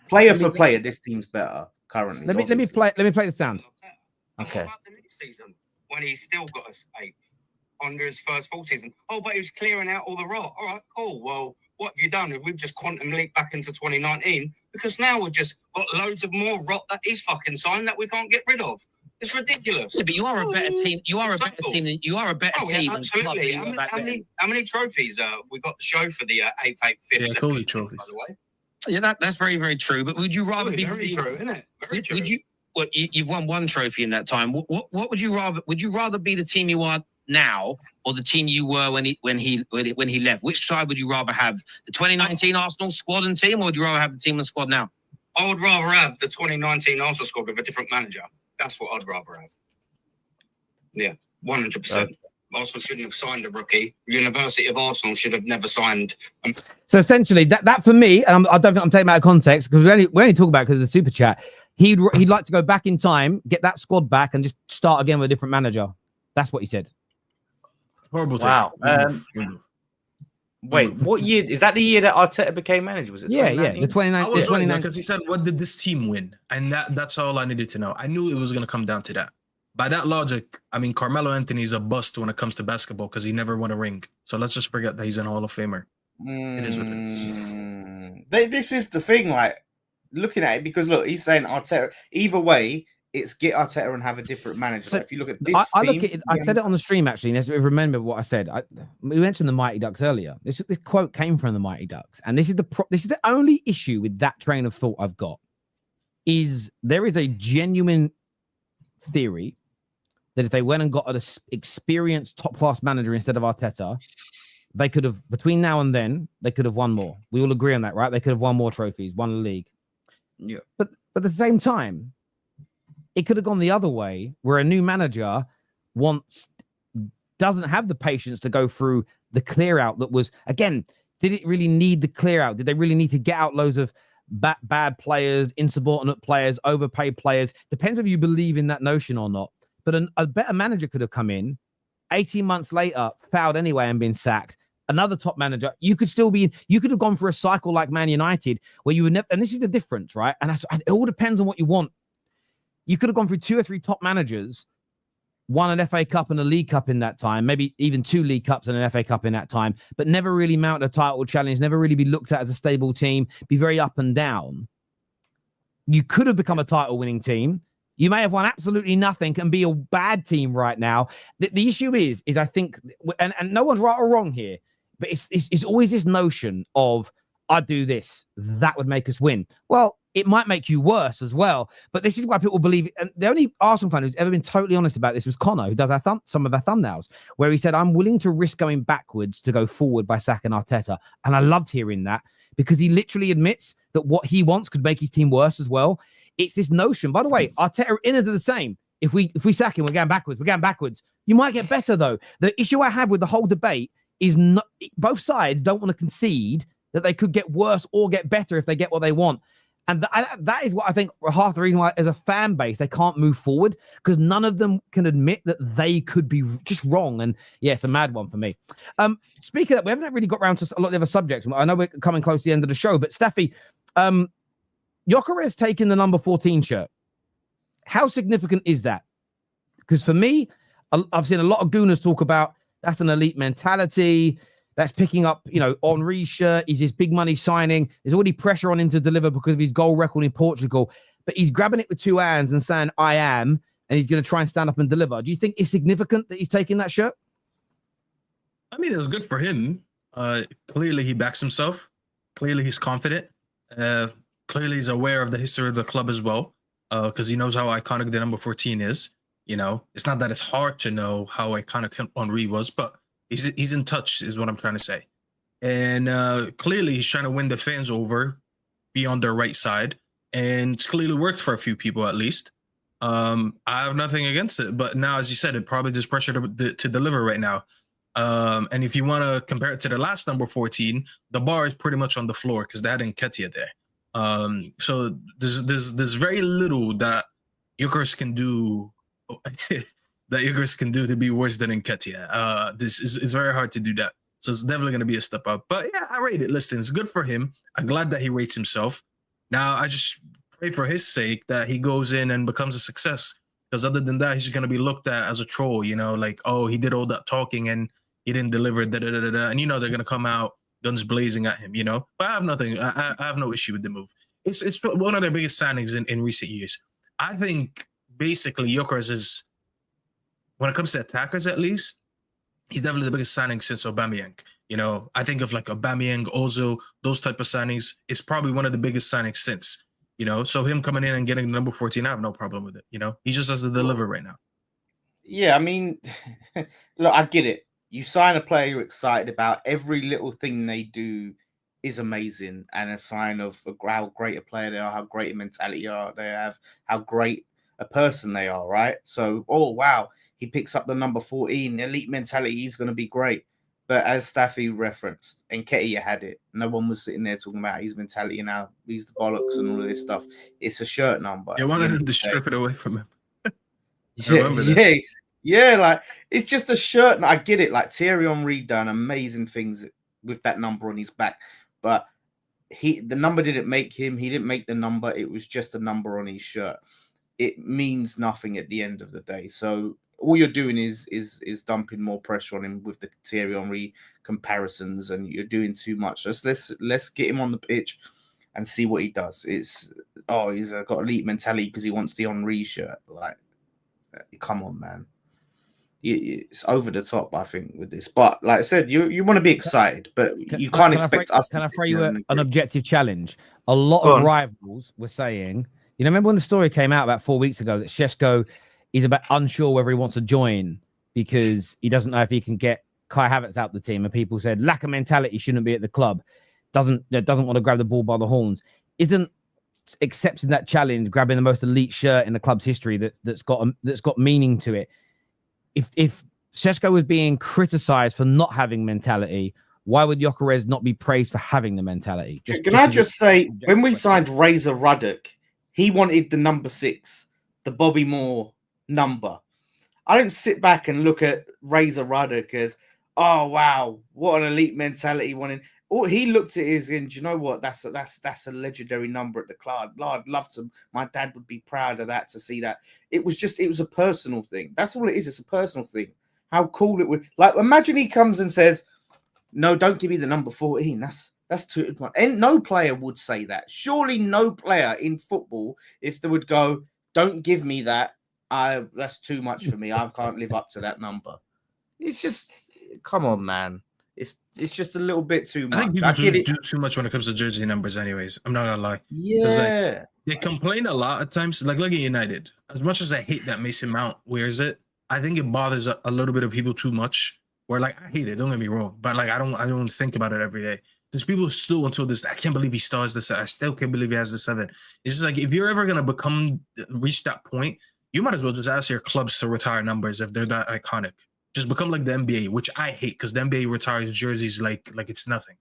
player for player, this team's better. Currently, let me play the sound. Okay. What about the next season when he's still got us 8th under his first full season? Oh, but he was clearing out all the rot. All right, cool. Well, what have you done? We've just quantum leaped back into 2019 because now we've just got loads of more rot that he's fucking signed that we can't get rid of. It's ridiculous. Yeah, but you are a better team. You are a better team than you are a better team. Absolutely. How many trophies we got to show for the 8th, 5th? Yeah, COVID trophies. By the way. Yeah, that's very, very true. But would you rather be very true, isn't it? Very true. Would you? Well, you've won one trophy in that time. What would you rather? Would you rather be the team you are now, or the team you were when he left? Which side would you rather have? The 2019 Arsenal squad and team, or would you rather have the team and squad now? I would rather have the 2019 Arsenal squad with a different manager. That's what I'd rather have. Yeah, 100%. Arsenal shouldn't have signed a rookie. University of Arsenal should have never signed. So essentially, that for me, and I don't think I'm taking that out of context because we only talk about it because of the super chat. He'd like to go back in time, get that squad back, and just start again with a different manager. That's what he said. Horrible. Wow. Wait, what year is that? The year that Arteta became manager? Was it? Yeah, the 2019. Because he said, "What did this team win?" And that's all I needed to know. I knew it was going to come down to that. By that logic, I mean, Carmelo Anthony is a bust when it comes to basketball because he never won a ring. So let's just forget that he's an Hall of Famer. It is what it is. This is the thing, looking at it, because look, he's saying Arteta. Either way, it's get Arteta and have a different manager. So if you look at this team, I said it on the stream, actually. And remember what I said. We mentioned the Mighty Ducks earlier. This quote came from the Mighty Ducks. And this is the only issue with that train of thought I've got. Is there is a genuine theory that if they went and got an experienced top-class manager instead of Arteta, they could have, between now and then, they could have won more. We all agree on that, right? They could have won more trophies, won the league. Yeah. But at the same time, it could have gone the other way, where a new manager doesn't have the patience to go through the clear-out that was, again, did it really need the clear-out? Did they really need to get out loads of bad players, insubordinate players, overpaid players? Depends if you believe in that notion or not. But a better manager could have come in 18 months later, fouled anyway and been sacked. Another top manager, you could have gone for a cycle like Man United where you would never, and this is the difference, right? And it all depends on what you want. You could have gone through 2 or 3 top managers, won an FA Cup and a League Cup in that time, maybe even 2 League Cups and an FA Cup in that time, but never really mount a title challenge, never really be looked at as a stable team, be very up and down. You could have become a title winning team. You may have won absolutely nothing and be a bad team right now. The issue is I think, and no one's right or wrong here, but it's always this notion of, I'd do this, that would make us win. Well, it might make you worse as well. But this is why people believe it. And the only Arsenal fan who's ever been totally honest about this was Connor, who does some of our thumbnails, where he said, I'm willing to risk going backwards to go forward by sacking Arteta. And I loved hearing that because he literally admits that what he wants could make his team worse as well. It's this notion. By the way, Arteta inners are the same. If we sack him, we're going backwards. We're going backwards. You might get better, though. The issue I have with the whole debate is both sides don't want to concede that they could get worse or get better if they get what they want. And that is what I think half the reason why, as a fan base, they can't move forward, because none of them can admit that they could be just wrong. And yeah, it's a mad one for me. Speaking of that, we haven't really got around to a lot of the other subjects. I know we're coming close to the end of the show, but Staffy, Gyökeres taking the number 14 shirt. How significant is that? Because for me, I've seen a lot of gooners talk about that's an elite mentality. That's picking up, Henri's shirt. He's his big money signing. There's already pressure on him to deliver because of his goal record in Portugal. But he's grabbing it with two hands and saying, I am, and he's going to try and stand up and deliver. Do you think it's significant that he's taking that shirt? I mean, it was good for him. Clearly, he backs himself. Clearly, he's confident. Clearly, he's aware of the history of the club as well, because he knows how iconic the number 14 is. It's not that it's hard to know how iconic Henri was, but he's in touch, is what I'm trying to say. And clearly, he's trying to win the fans over, be on their right side. And it's clearly worked for a few people, at least. I have nothing against it. But now, as you said, it probably just pressure to deliver right now. And if you want to compare it to the last number 14, the bar is pretty much on the floor because they had Nketiah there. So there's very little that Gyökeres can do to be worse than Nketiah. This is very hard to do that. So it's definitely going to be a step up. But yeah, I rate it. Listen, it's good for him. I'm glad that he rates himself. Now I just pray for his sake that he goes in and becomes a success. Because other than that, he's going to be looked at as a troll, like, oh, he did all that talking and he didn't deliver, and they're going to come out guns blazing at him, But I have nothing. I have no issue with the move. It's one of their biggest signings in recent years. I think basically Gyökeres is, when it comes to attackers at least, he's definitely the biggest signing since Aubameyang. I think of like Aubameyang, Ozil, those type of signings. It's probably one of the biggest signings since. So him coming in and getting the number 14, I have no problem with it. He just has to deliver right now. Yeah, I mean, look, I get it. You sign a player you're excited about. Every little thing they do is amazing and a sign of how great a player they are, how great a mentality they have, how great a person they are, right? So, oh, wow, he picks up the number 14, elite mentality, he's going to be great. But as Staffy referenced, Nketiah had it. No one was sitting there talking about his mentality now. He's the bollocks and all of this stuff. It's a shirt number. You wanted him to strip it away from him. Yeah, like it's just a shirt. I get it. Like Thierry Henry done amazing things with that number on his back, but the number didn't make him. He didn't make the number. It was just a number on his shirt. It means nothing at the end of the day. So all you're doing is dumping more pressure on him with the Thierry Henry comparisons, and you're doing too much. Let's get him on the pitch and see what he does. He's got elite mentality because he wants the Henry shirt. Like, come on, man. It's over the top, I think, with this. But like I said, you want to be excited, but you can't expect us. Can I throw you an objective challenge? A lot of rivals were saying, remember when the story came out about 4 weeks ago that Sesko is about unsure whether he wants to join because he doesn't know if he can get Kai Havertz out the team, and people said lack of mentality, shouldn't be at the club, doesn't want to grab the ball by the horns. Isn't accepting that challenge, grabbing the most elite shirt in the club's history that's got meaning to it? If Sesko was being criticized for not having mentality, why would Gyökeres not be praised for having the mentality? Can I just say, when we signed Razor Ruddock, he wanted the number 6, the Bobby Moore number. I don't sit back and look at Razor Ruddock as, oh wow, what an elite mentality wanting. All he looked at is, and do you know what? That's a legendary number at the club. I'd love to. My dad would be proud of that, to see that. It was a personal thing. That's all it is. It's a personal thing. How cool it would. Like, imagine he comes and says, "No, don't give me the number 14. That's too much." And no player would say that. Surely, no player in football, if they would go, "Don't give me that. That's too much for me. I can't live up to that number." It's just, come on, man. It's just a little bit too much. I think people do too much when it comes to jersey numbers anyways. I'm not gonna lie. Yeah. They complain a lot at times. Like, look at United. As much as I hate that Mason Mount wears it, I think it bothers a little bit of people too much. Where, like, I hate it, don't get me wrong. But like I don't think about it every day. There's people still until this, I can't believe he still has the 7. I still can't believe he has the 7. It's just like, if you're ever gonna reach that point, you might as well just ask your clubs to retire numbers if they're that iconic. Just become like the NBA, which I hate because the NBA retires jerseys like it's nothing.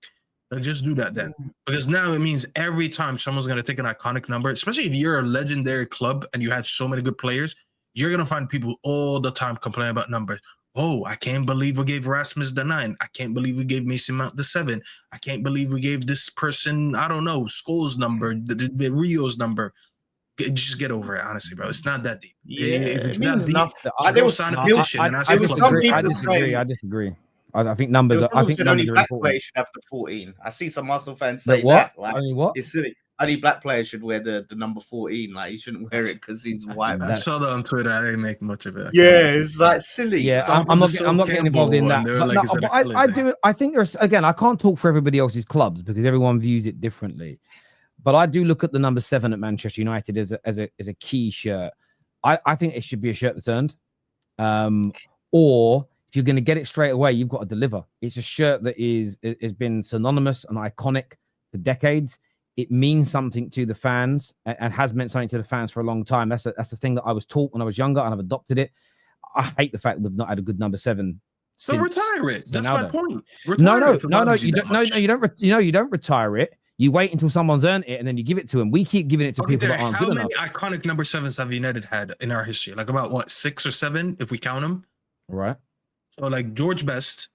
Like, just do that then. Because now it means every time someone's going to take an iconic number, especially if you're a legendary club and you have so many good players, you're going to find people all the time complaining about numbers. Oh, I can't believe we gave Rasmus the 9. I can't believe we gave Mason Mount the 7. I can't believe we gave this person, I don't know, Scholes' number, the Rio's number. Just get over it, honestly, bro. It's not that deep. Yeah, if it's it not means deep, nothing. go sign a petition and ask the club. I disagree. I think numbers. I think only numbers are black important. players should have the 14. I see some Arsenal fans say What? that. Like, Only what? it's silly. Only black players should wear the number 14. Like, you shouldn't wear it because he's white. I saw that on Twitter. I didn't make much of it. Yeah, it's like silly. Yeah, I'm not getting involved in that. But I do. I think there's, again, I can't talk for everybody else's clubs because everyone views it differently. But I do look at the number 7 at Manchester United as a key shirt. I think it should be a shirt that's earned. Or if you're going to get it straight away, you've got to deliver. It's a shirt that has been synonymous and iconic for decades. It means something to the fans and has meant something to the fans for a long time. That's the thing that I was taught when I was younger, and I've adopted it. I hate the fact that we've not had a good number 7. So retire it. That's my point. You don't retire it. You wait until someone's earned it, and then you give it to them. We keep giving it to people that aren't good enough. How many iconic number 7s have United had in our history? Like about what, 6 or 7, if we count them? Right. So like George Best,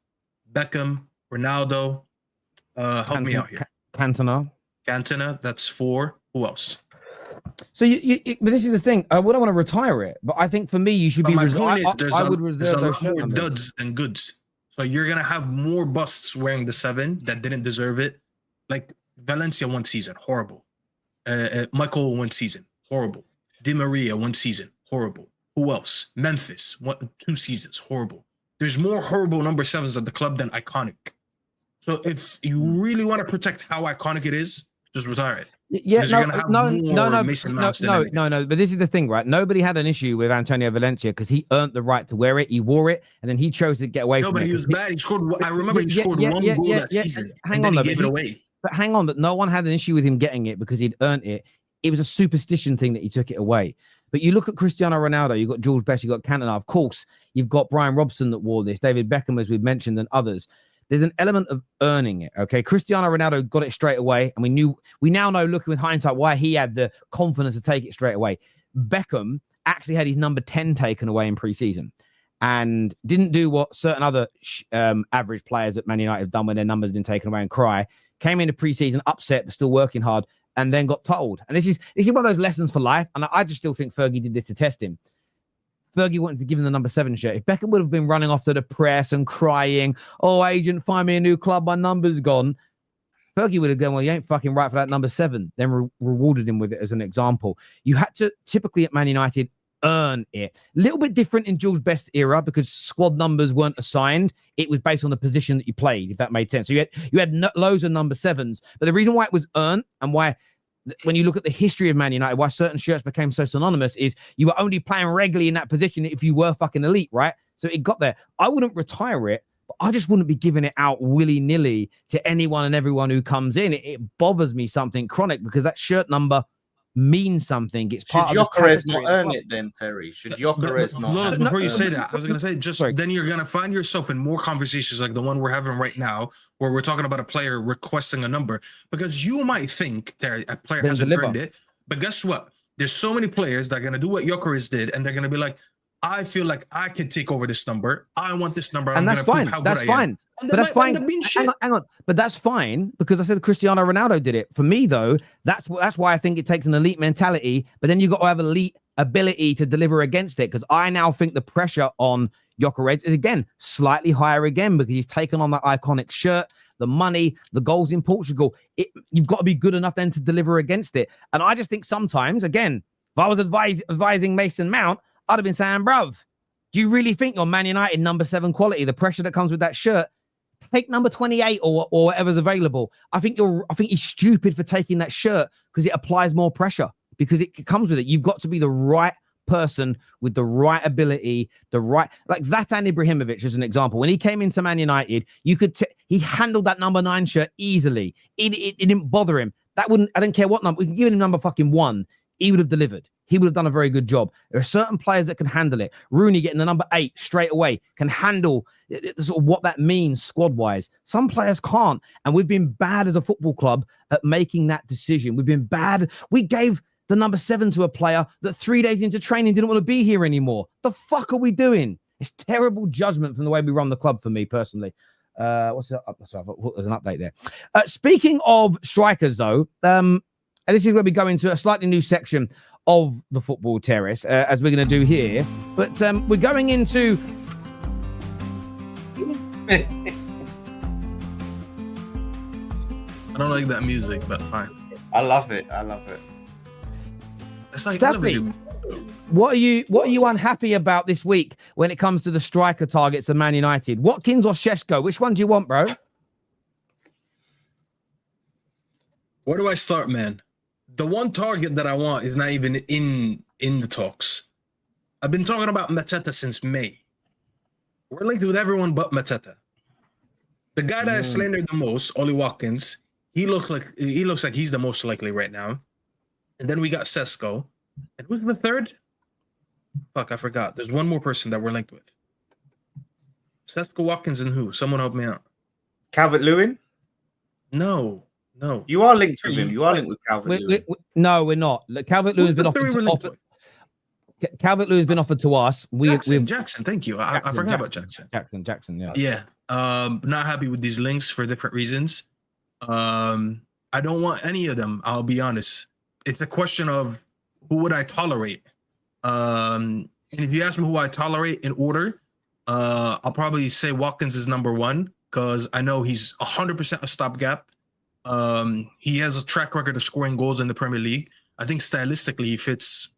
Beckham, Ronaldo. Help me out here. Cantona, that's 4. Who else? So but this is the thing. I wouldn't want to retire it, but I think for me, you should be. My point is, there's a lot more duds than goods. So you're gonna have more busts wearing the 7 that didn't deserve it. Like Valencia 1 season, horrible. Michael 1 season, horrible. Di Maria 1 season, horrible. Who else? Memphis 2 seasons, horrible. There's more horrible number 7s at the club than iconic. So if you really want to protect how iconic it is, just retire it. Yeah, no. But this is the thing, right? Nobody had an issue with Antonio Valencia because he earned the right to wear it. He wore it, and then he chose to get away from it. No, but he was bad. He scored. I remember he scored one goal that season. Hang on, he gave it away. But hang on, that no one had an issue with him getting it because he'd earned it. It was a superstition thing that he took it away. But you look at Cristiano Ronaldo, you've got George Best, you've got Cantona. Of course, you've got Brian Robson that wore this, David Beckham, as we've mentioned, and others. There's an element of earning it, okay? Cristiano Ronaldo got it straight away, and we now know, looking with hindsight, why he had the confidence to take it straight away. Beckham actually had his number 10 taken away in pre-season and didn't do what certain other average players at Man United have done when their numbers have been taken away and cry. Came into pre-season upset, but still working hard, and then got told. And this is one of those lessons for life, and I just still think Fergie did this to test him. Fergie wanted to give him the number 7 shirt. If Beckham would have been running off to the press and crying, "Oh, agent, find me a new club, my number's gone," Fergie would have gone, "Well, you ain't fucking right for that number 7." Then rewarded him with it as an example. You had to, typically at Man United, earn it. A little bit different in George Best's era because squad numbers weren't assigned. It was based on the position that you played, if that made sense. So you had loads of number 7s. But the reason why it was earned and why, when you look at the history of Man United, why certain shirts became so synonymous is you were only playing regularly in that position if you were fucking elite, right? So it got there. I wouldn't retire it, but I just wouldn't be giving it out willy-nilly to anyone and everyone who comes in. It bothers me something chronic because that shirt number means something. It's part of Gyökeres not earn it then, Terry? Should Gyökeres not? Before you say that, I was going to say, then you're going to find yourself in more conversations like the one we're having right now, where we're talking about a player requesting a number, because you might think that a player hasn't earned it, but guess what? There's so many players that are going to do what Gyökeres did, and they're going to be like, I feel like I can take over this number. I want this number. And that's fine. That's fine. But that's fine. Hang on. But that's fine because I said Cristiano Ronaldo did it. For me, though, that's why I think it takes an elite mentality. But then you got to have elite ability to deliver against it. Because I now think the pressure on Gyökeres is again slightly higher again because he's taken on that iconic shirt, the money, the goals in Portugal. You've got to be good enough then to deliver against it. And I just think sometimes, again, if I was advising Mason Mount, I'd have been saying, bruv, do you really think you're Man United number 7 quality? The pressure that comes with that shirt, take number 28 or whatever's available. I think he's stupid for taking that shirt because it applies more pressure because it comes with it. You've got to be the right person with the right ability, like Zlatan Ibrahimovic as an example. When he came into Man United, he handled that number 9 shirt easily. It didn't bother him. I don't care what number. We can give him number fucking 1. He would have delivered. he would have done a very good job. There are certain players that can handle it. Rooney getting the number 8 straight away can handle sort of what that means squad-wise. Some players can't, and we've been bad as a football club at making that decision. We've been bad. We gave the number 7 to a player that 3 days into training didn't want to be here anymore. The fuck are we doing? It's terrible judgment from the way we run the club for me personally. What's that? Sorry, there's an update there. Speaking of strikers, though, and this is where we go into a slightly new section of the Football Terrace, as we're going to do here. But we're going into... I don't like that music, but fine. I love it. It's like Staffy, what are you unhappy about this week when it comes to the striker targets of Man United? Watkins or Sesko? Which one do you want, bro? Where do I start, man? The one target that I want is not even in the talks. I've been talking about Mateta since May. We're linked with everyone but Mateta. The guy that I slandered the most, Ollie Watkins, he looks like he's the most likely right now. And then we got Sesko. And who's the third? Fuck, I forgot. There's one more person that we're linked with. Sesko, Watkins, and who? Someone help me out. Calvert-Lewin? No. You are linked with him. You are linked with Calvert-Lewin. No, we're not. Calvert-Lewin's been offered to us. Jackson, thank you. I forgot about Jackson. Jackson, yeah. Yeah. Not happy with these links for different reasons. I don't want any of them, I'll be honest. It's a question of who would I tolerate? And if you ask me who I tolerate in order, I'll probably say Watkins is number 1 because I know he's 100% a stopgap. He has a track record of scoring goals in the Premier League. I think stylistically he fits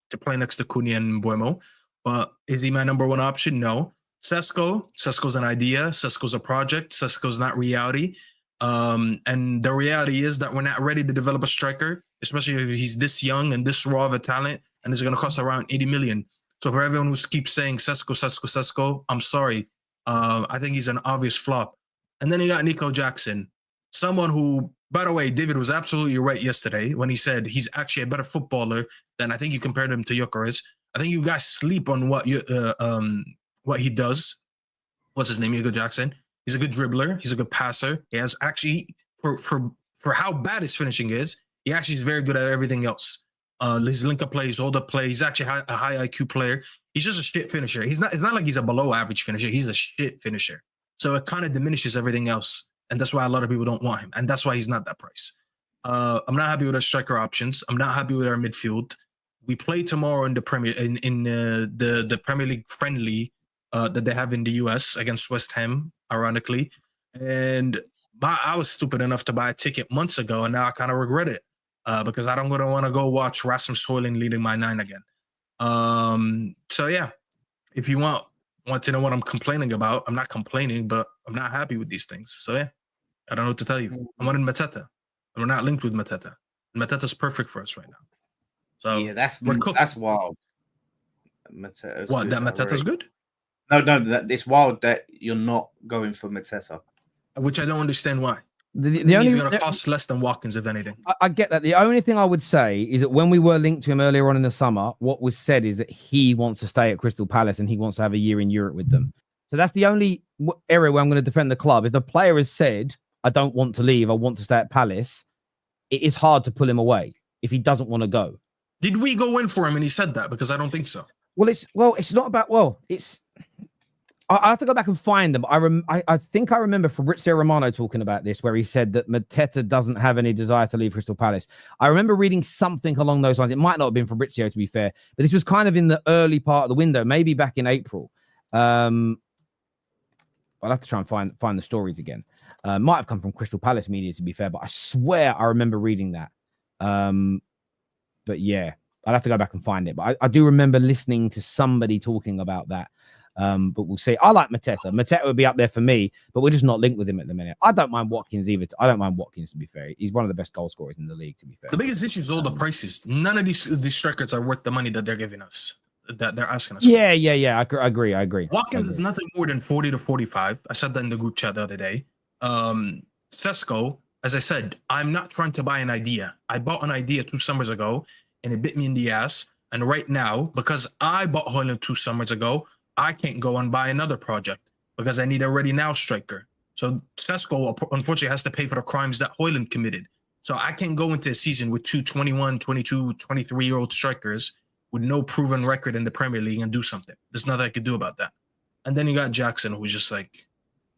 to play next to Cunha and Buemo. But is he my number 1 option? No. Sesko's an idea. Sesko's a project. Sesko's not reality. And the reality is that we're not ready to develop a striker, especially if he's this young and this raw of a talent, and it's going to cost around 80 million. So for everyone who keeps saying Sesko, I'm sorry. I think he's an obvious flop. And then you got Nico Jackson, someone who, by the way, David was absolutely right yesterday when he said he's actually a better footballer than I think you compared him to Gyökeres. I think you guys sleep on what he does. What's his name? Nico Jackson. He's a good dribbler. He's a good passer. He has actually, for how bad his finishing is, he actually is very good at everything else. His link-up play, his hold-up play. He's actually a high IQ player. He's just a shit finisher. It's not like he's a below-average finisher. He's a shit finisher. So it kind of diminishes everything else. And that's why a lot of people don't want him. And that's why he's not that price. I'm not happy with our striker options. I'm not happy with our midfield. We play tomorrow in the the Premier League friendly that they have in the US against West Ham, ironically. And I was stupid enough to buy a ticket months ago, and now I kind of regret it because I don't want to go watch Rasmus Højlund leading my 9 again. So yeah, if you want to know what I'm complaining about, I'm not complaining, but I'm not happy with these things. So yeah, I don't know what to tell you. I'm wanting Mateta, and we're not linked with Mateta. Mateta's perfect for us right now. So yeah, that's wild. Mateta's what? good, That Mateta's good? No, it's wild that you're not going for Mateta. Which I don't understand why. He's going to cost less than Watkins, if anything. I get that. The only thing I would say is that when we were linked to him earlier on in the summer, what was said is that he wants to stay at Crystal Palace and he wants to have a year in Europe with them. So that's the only area where I'm going to defend the club. If the player has said, I don't want to leave, I want to stay at Palace, it is hard to pull him away if he doesn't want to go. Did we go in for him and he said that? Because I don't think so. It's not about, I have to go back and find them. I think I remember Fabrizio Romano talking about this, where he said that Mateta doesn't have any desire to leave Crystal Palace. I remember reading something along those lines. It might not have been Fabrizio, to be fair, but this was kind of in the early part of the window, maybe back in April. I'll have to try and find the stories again. Might have come from Crystal Palace media, to be fair, but I swear I remember reading that. But yeah, I'll have to go back and find it. But I do remember listening to somebody talking about that. But we'll see. I like Mateta. Mateta would be up there for me, but we're just not linked with him at the minute. I don't mind Watkins either. I don't mind Watkins, to be fair. He's one of the best goal scorers in the league, to be fair. The biggest issue is all the prices. None of these strikers are worth the money that they're giving us, that they're asking us for. Yeah. I agree. Watkins is nothing more than 40 to 45. I said that in the group chat the other day. Sesko, as I said, I'm not trying to buy an idea. I bought an idea 2 summers ago. and it bit me in the ass. And right now, because I bought Højlund 2 summers ago, I can't go and buy another project because I need a ready now striker. So Sesko, unfortunately, has to pay for the crimes that Højlund committed. So I can't go into a season with 2 21, 22, 23-year-old strikers with no proven record in the Premier League and do something. There's nothing I could do about that. And then you got Jackson, who's just like,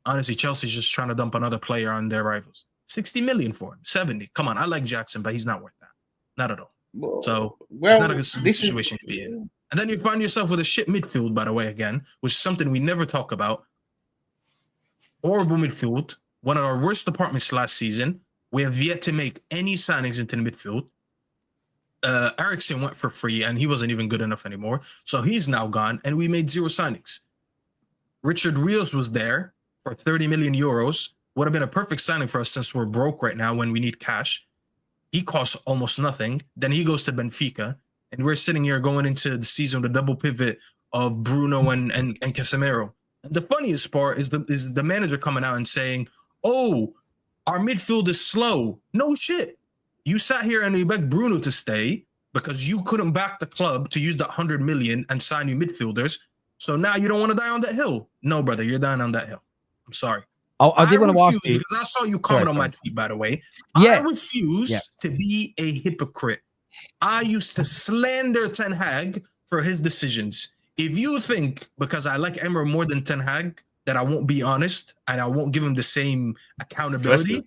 honestly, Chelsea's just trying to dump another player on their rivals. 60 million for him, 70. Come on, I like Jackson, but he's not worth that. Not at all. So it's not a good situation to be in. And then you find yourself with a shit midfield, by the way, again, which is something we never talk about. Horrible midfield, one of our worst departments last season. We have yet to make any signings into the midfield. Eriksson went for free, and he wasn't even good enough anymore. So he's now gone, and we made 0 signings. Richard Rios was there for 30 million euros. Would have been a perfect signing for us since we're broke right now when we need cash. He costs almost nothing. Then he goes to Benfica, and we're sitting here going into the season with a double pivot of Bruno and Casemiro. And the funniest part is the manager coming out and saying, "Oh, our midfield is slow." No shit. You sat here and you begged Bruno to stay because you couldn't back the club to use that 100 million and sign new midfielders. So now you don't want to die on that hill. No, brother, you're dying on that hill. I'm sorry. I did want to ask you, because I saw you comment on my tweet, by the way. Yeah. I refuse to be a hypocrite. I used to slander Ten Hag for his decisions. If you think because I like Amorim more than Ten Hag that I won't be honest and I won't give him the same accountability,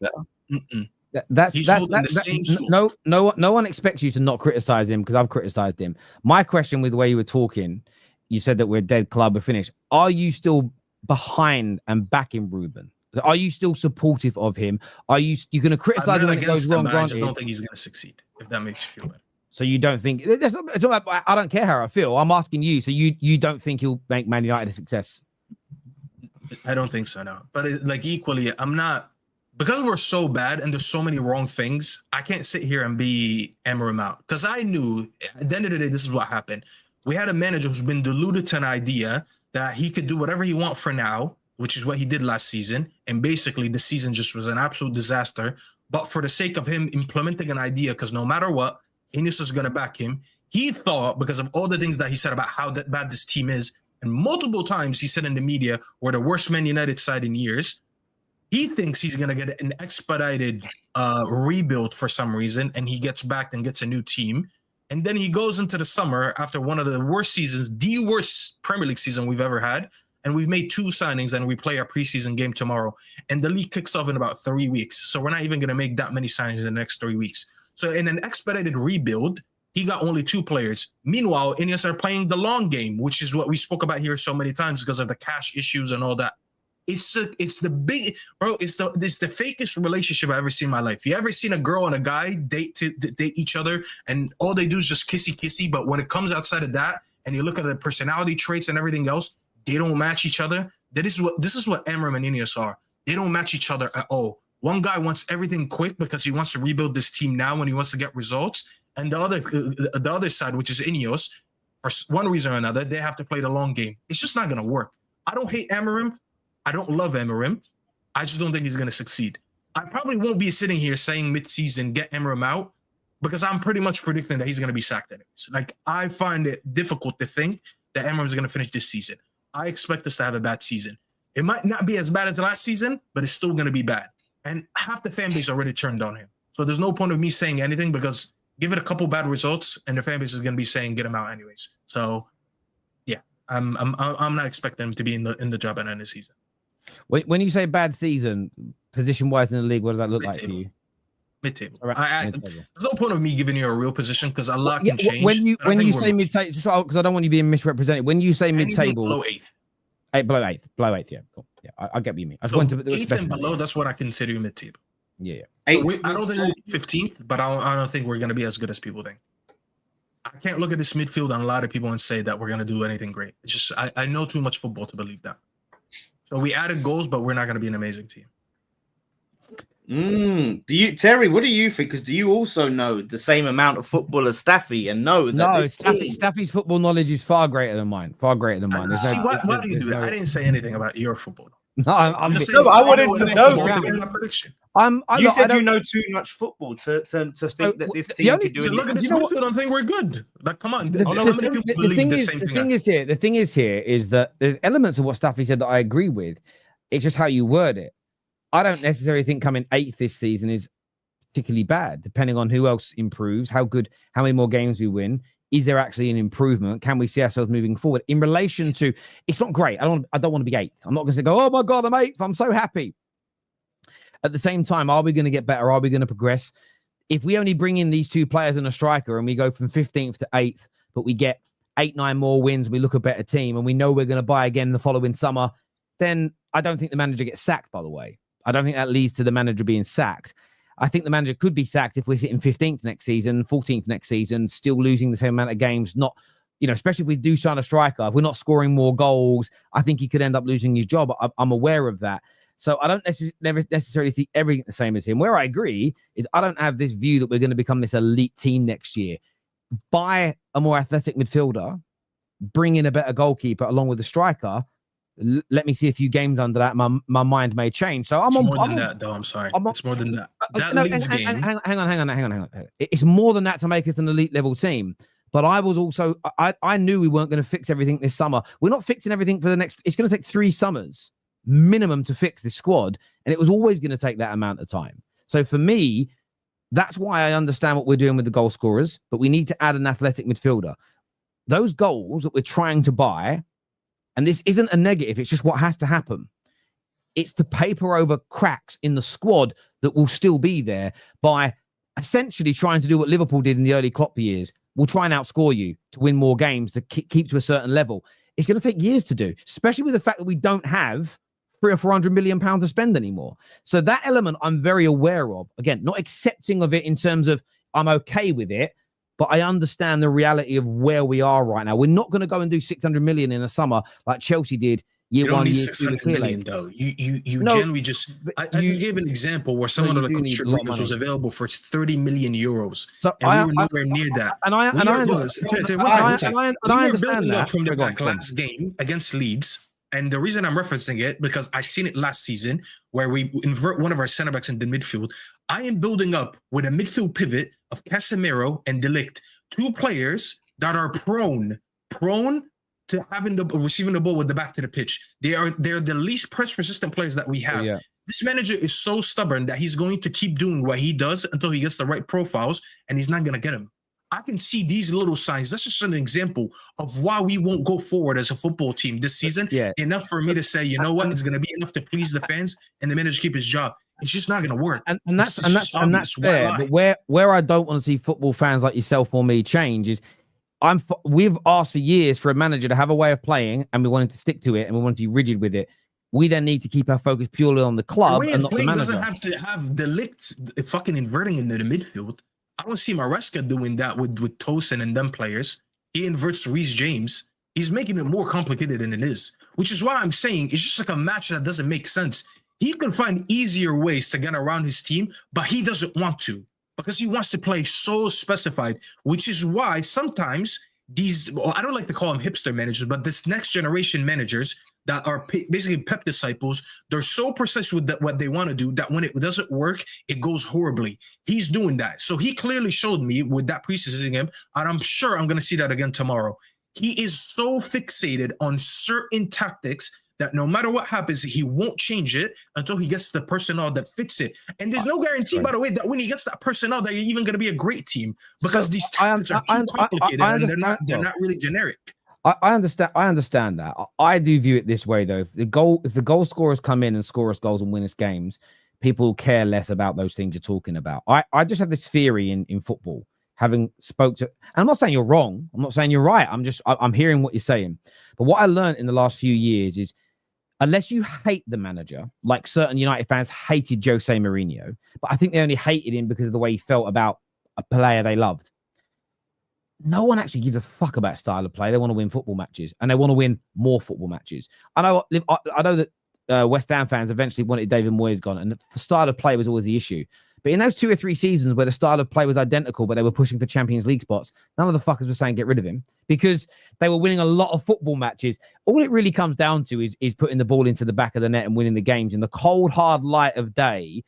no one expects you to not criticize him because I've criticized him. My question with the way you were talking, you said that we're a dead club, we're finished. Are you still behind and backing Ruben? Are you still supportive of him? Are you going to criticize him when it goes wrong? I just don't think he's going to succeed, if that makes you feel better. So you don't think I don't care how I feel. I'm asking you. So you don't think he'll make Man United a success? I don't think so, no. But equally, I'm not, because we're so bad and there's so many wrong things. I can't sit here and be Amorim out because I knew at the end of the day, this is what happened. We had a manager who's been deluded to an idea that he could do whatever he wants for now, which is what he did last season. And basically, the season just was an absolute disaster. But for the sake of him implementing an idea, because no matter what, Ineos is going to back him. He thought, because of all the things that he said about how bad this team is, and multiple times he said in the media, we're the worst Man United side in years. He thinks he's going to get an expedited rebuild for some reason, and he gets back and gets a new team. And then he goes into the summer after one of the worst seasons, the worst Premier League season we've ever had. And we've made 2 signings and we play our preseason game tomorrow. And the league kicks off in about 3 weeks. So we're not even going to make that many signings in the next 3 weeks. So in an expedited rebuild, he got only 2 players. Meanwhile, Ineos are playing the long game, which is what we spoke about here so many times because of the cash issues and all that. It's the fakest relationship I've ever seen in my life. You ever seen a girl and a guy date each other and all they do is just kissy, but when it comes outside of that and you look at the personality traits and everything else, they don't match each other. This is what Amorim and Ineos are. They don't match each other at all. One guy wants everything quick because he wants to rebuild this team now and he wants to get results. And the other side, which is Ineos, for one reason or another, they have to play the long game. It's just not going to work. I don't hate Amorim. I don't love Amorim. I just don't think he's going to succeed. I probably won't be sitting here saying mid-season, get Amorim out, because I'm pretty much predicting that he's going to be sacked anyways. I find it difficult to think that Amorim is going to finish this season. I expect us to have a bad season. It might not be as bad as last season, but it's still going to be bad. And half the fan base already turned on him. So there's no point of me saying anything because give it a couple bad results and the fan base is going to be saying get him out anyways. So yeah, I'm not expecting him to be in the job at the end of the season. When you say bad season, position-wise in the league, what does that look like for you? Mid-table. Right. Mid-table. There's no point of me giving you a real position because a lot can change. When you say mid-table, because I don't want you being misrepresented. When you say mid-table, below 8th. Below eighth. Yeah, cool. Yeah, I get what you mean. I just wanted to 8th and below. That's what I consider mid-table. Yeah. I don't think we'll be 15th, but I don't think we're going to be as good as people think. I can't look at this midfield on a lot of people and say that we're going to do anything great. It's just I know too much football to believe that. So we added goals, but we're not going to be an amazing team. Terry, what do you think? Because do you also know the same amount of football as Staffy and know that Staffy's football knowledge is far greater than mine. Far greater than mine. Why do you do that? I didn't say anything about your football. No, I'm just saying. No, I wanted to know. My prediction. You said you know too much football to think that this team could do Look at this midfield. I think we're good. Like, come on. The thing is here is that there's elements of what Staffy said that I agree with. It's just how you word it. I don't necessarily think coming 8th this season is particularly bad, depending on who else improves, how many more games we win. Is there actually an improvement? Can we see ourselves moving forward? In relation to, it's not great. I don't want to be 8th. I'm not going to go, oh my God, I'm 8th. I'm so happy. At the same time, are we going to get better? Are we going to progress? If we only bring in these 2 players and a striker and we go from 15th to 8th, but we get 8-9 more wins, we look a better team, and we know we're going to buy again the following summer, then I don't think the manager gets sacked, by the way. I don't think that leads to the manager being sacked. I think the manager could be sacked if we're sitting 15th next season, 14th next season, still losing the same amount of games, not, especially if we do sign a striker, if we're not scoring more goals, I think he could end up losing his job. I'm aware of that. So I don't necessarily see everything the same as him. Where I agree is I don't have this view that we're going to become this elite team next year. Buy a more athletic midfielder, bring in a better goalkeeper along with the striker. Let me see a few games under that. My mind may change. So it's more than that, though. I'm sorry. It's more than that. Hang on. It's more than that to make us an elite level team. But I was also, I knew we weren't going to fix everything this summer. We're not fixing everything for the next. It's going to take 3 summers minimum to fix this squad, and it was always going to take that amount of time. So for me, that's why I understand what we're doing with the goal scorers, but we need to add an athletic midfielder. Those goals that we're trying to buy, and this isn't a negative, it's just what has to happen. It's to paper over cracks in the squad that will still be there by essentially trying to do what Liverpool did in the early Klopp years. We'll try and outscore you to win more games, to keep to a certain level. It's going to take years to do, especially with the fact that we don't have 300 or 400 million pounds to spend anymore. So that element I'm very aware of. Again, not accepting of it in terms of I'm okay with it, but I understand the reality of where we are right now. We're not going to go and do 600 million in a summer like Chelsea did year 1, year 2. 600 million, though. You generally just. You gave an example where someone like Gyökeres was available for 30 million euros, so and we were nowhere near that. I understand that from the last game against Leeds. And the reason I'm referencing it, because I seen it last season where we invert one of our center backs in the midfield. I am building up with a midfield pivot of Casemiro and De Ligt, 2 players that are prone to receiving the ball with the back to the pitch. They're the least press resistant players that we have. Yeah. This manager is so stubborn that he's going to keep doing what he does until he gets the right profiles, and he's not going to get them. I can see these little signs. That's just an example of why we won't go forward as a football team this season. Yeah. Enough for me to say, you know what, it's going to be enough to please the fans and the manager keep his job. It's just not going to work. And that's fair. But where I don't want to see football fans like yourself or me change is we've asked for years for a manager to have a way of playing, and we wanted to stick to it, and we want to be rigid with it. We then need to keep our focus purely on the club and not the manager. Doesn't have to have the Ligt fucking inverting into the midfield. I don't see Maresca doing that with Tosin and them players. He inverts Reece James. He's making it more complicated than it is, which is why I'm saying it's just like a match that doesn't make sense. He can find easier ways to get around his team, but he doesn't want to because he wants to play so specified, which is why sometimes I don't like to call them hipster managers, but this next generation managers that are basically Pep disciples, they're so precise with what they want to do that when it doesn't work, it goes horribly. He's doing that. So he clearly showed me with that preseason game, and I'm sure I'm going to see that again tomorrow. He is so fixated on certain tactics that no matter what happens, he won't change it until he gets the personnel that fits it. And there's no guarantee, by the way, that when he gets that personnel, that you're even going to be a great team because these tactics are too complicated and they're not really generic. I understand that. I do view it this way, though. If the goal scorers come in and score us goals and win us games, people care less about those things you're talking about. I just have this theory in football, having spoke to, and I'm not saying you're wrong. I'm not saying you're right. I'm hearing what you're saying. But what I learned in the last few years is, unless you hate the manager, like certain United fans hated Jose Mourinho, but I think they only hated him because of the way he felt about a player they loved. No one actually gives a fuck about style of play. They want to win football matches, and they want to win more football matches. I know that West Ham fans eventually wanted David Moyes gone, and the style of play was always the issue. But in those 2 or 3 seasons where the style of play was identical, but they were pushing for Champions League spots, none of the fuckers were saying get rid of him because they were winning a lot of football matches. All it really comes down to is putting the ball into the back of the net and winning the games. In the cold, hard light of day,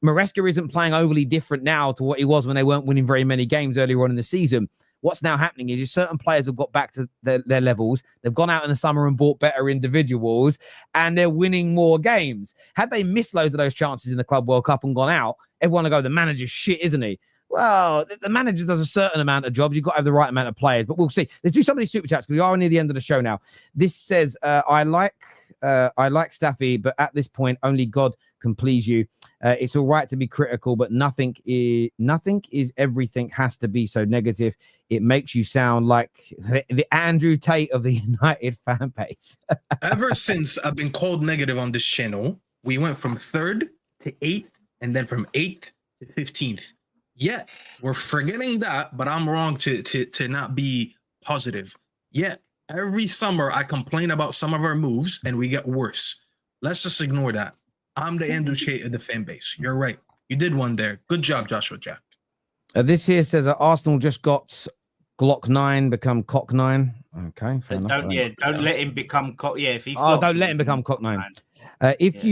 Maresca isn't playing overly different now to what he was when they weren't winning very many games earlier on in the season. What's now happening is certain players have got back to their levels. They've gone out in the summer and bought better individuals, and they're winning more games. Had they missed loads of those chances in the Club World Cup and gone out, everyone would go, the manager's shit, isn't he? Well, the manager does a certain amount of jobs. You've got to have the right amount of players, but we'll see. Let's do some of these super chats because we are near the end of the show now. This says, I like Staffy, but at this point, only God can please you. It's all right to be critical, but nothing is everything has to be so negative. It makes you sound like the Andrew Tate of the United fan base. Ever since I've been called negative on this channel, we went from 3rd to 8th, and then from 8th to 15th. Yeah, we're forgetting that, but I'm wrong to not be positive. Yeah, every summer I complain about some of our moves, and we get worse. Let's just ignore that. I'm the Andrew Tate of the fan base. You're right. You did one there. Good job, Joshua Jack. This here says Arsenal just got Glock 9 become Cock 9. Okay, fair enough. Don't let him become Cock. Yeah, if he. Don't let him become Cock 9. If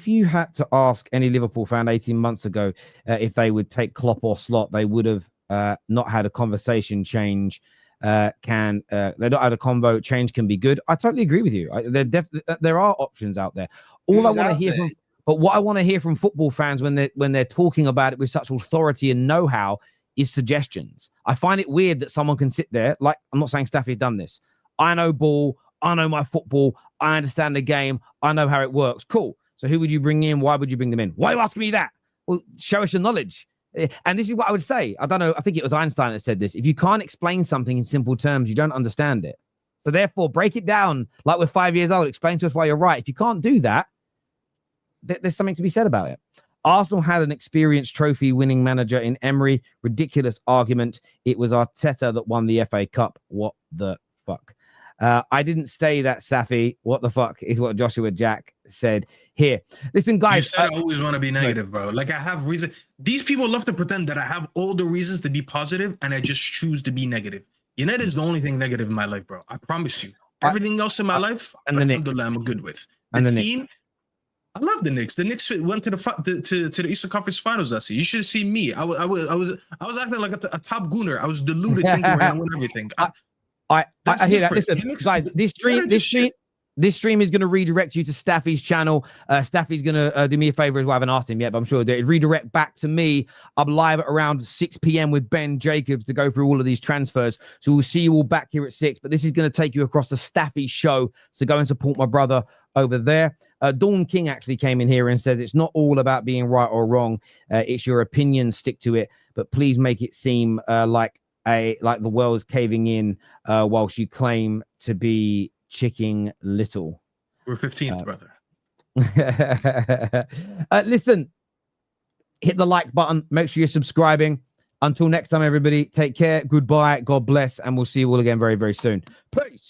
you had to ask any Liverpool fan 18 months ago if they would take Klopp or Slot, they would have not had a conversation change. They don't have a convo. Change can be good. I totally agree with you. There are options out there. All I want to hear from, but what I want to hear from football fans when they're talking about it with such authority and know-how is suggestions. I find it weird that someone can sit there, like, I'm not saying Staffy's done this. I know ball. I know my football. I understand the game. I know how it works. Cool. So who would you bring in? Why would you bring them in? Why are you asking me that? Well, show us your knowledge. And this is what I would say. I don't know. I think it was Einstein that said this. If you can't explain something in simple terms, you don't understand it. So therefore, break it down like we're 5 years old. Explain to us why you're right. If you can't do that, there's something to be said about it. Arsenal had an experienced trophy-winning manager in Emery. Ridiculous argument. It was Arteta that won the FA Cup. What the fuck? I didn't say that, Staffy. What the fuck is what Joshua Jack said here. Listen, guys. You said I always want to be negative, bro. Like, I have reason. These people love to pretend that I have all the reasons to be positive, and I just choose to be negative. United is the only thing negative in my life, bro. I promise you. Everything else in my life, and the Knicks, I'm good with. And the the team, Knicks. I love the Knicks. The Knicks went to the Eastern Conference Finals last year. You should see me. I was acting like a top gooner. I was deluded thinking we're gonna win everything. I hear that. different. Listen, guys, this stream is going to redirect you to Staffy's channel. Staffy's going to do me a favor as well. I haven't asked him yet, but I'm sure he'll redirect back to me. I'm live at around 6 p.m. with Ben Jacobs to go through all of these transfers. So we'll see you all back here at 6. But this is going to take you across the Staffy show. So go and support my brother over there. Dawn King actually came in here and says it's not all about being right or wrong. It's your opinion. Stick to it. But please make it seem like the world's caving in whilst you claim to be chicking little. We're 15th, brother. Listen, hit the like button. Make sure you're subscribing. Until next time, everybody, take care. Goodbye. God bless. And we'll see you all again very, very soon. Peace.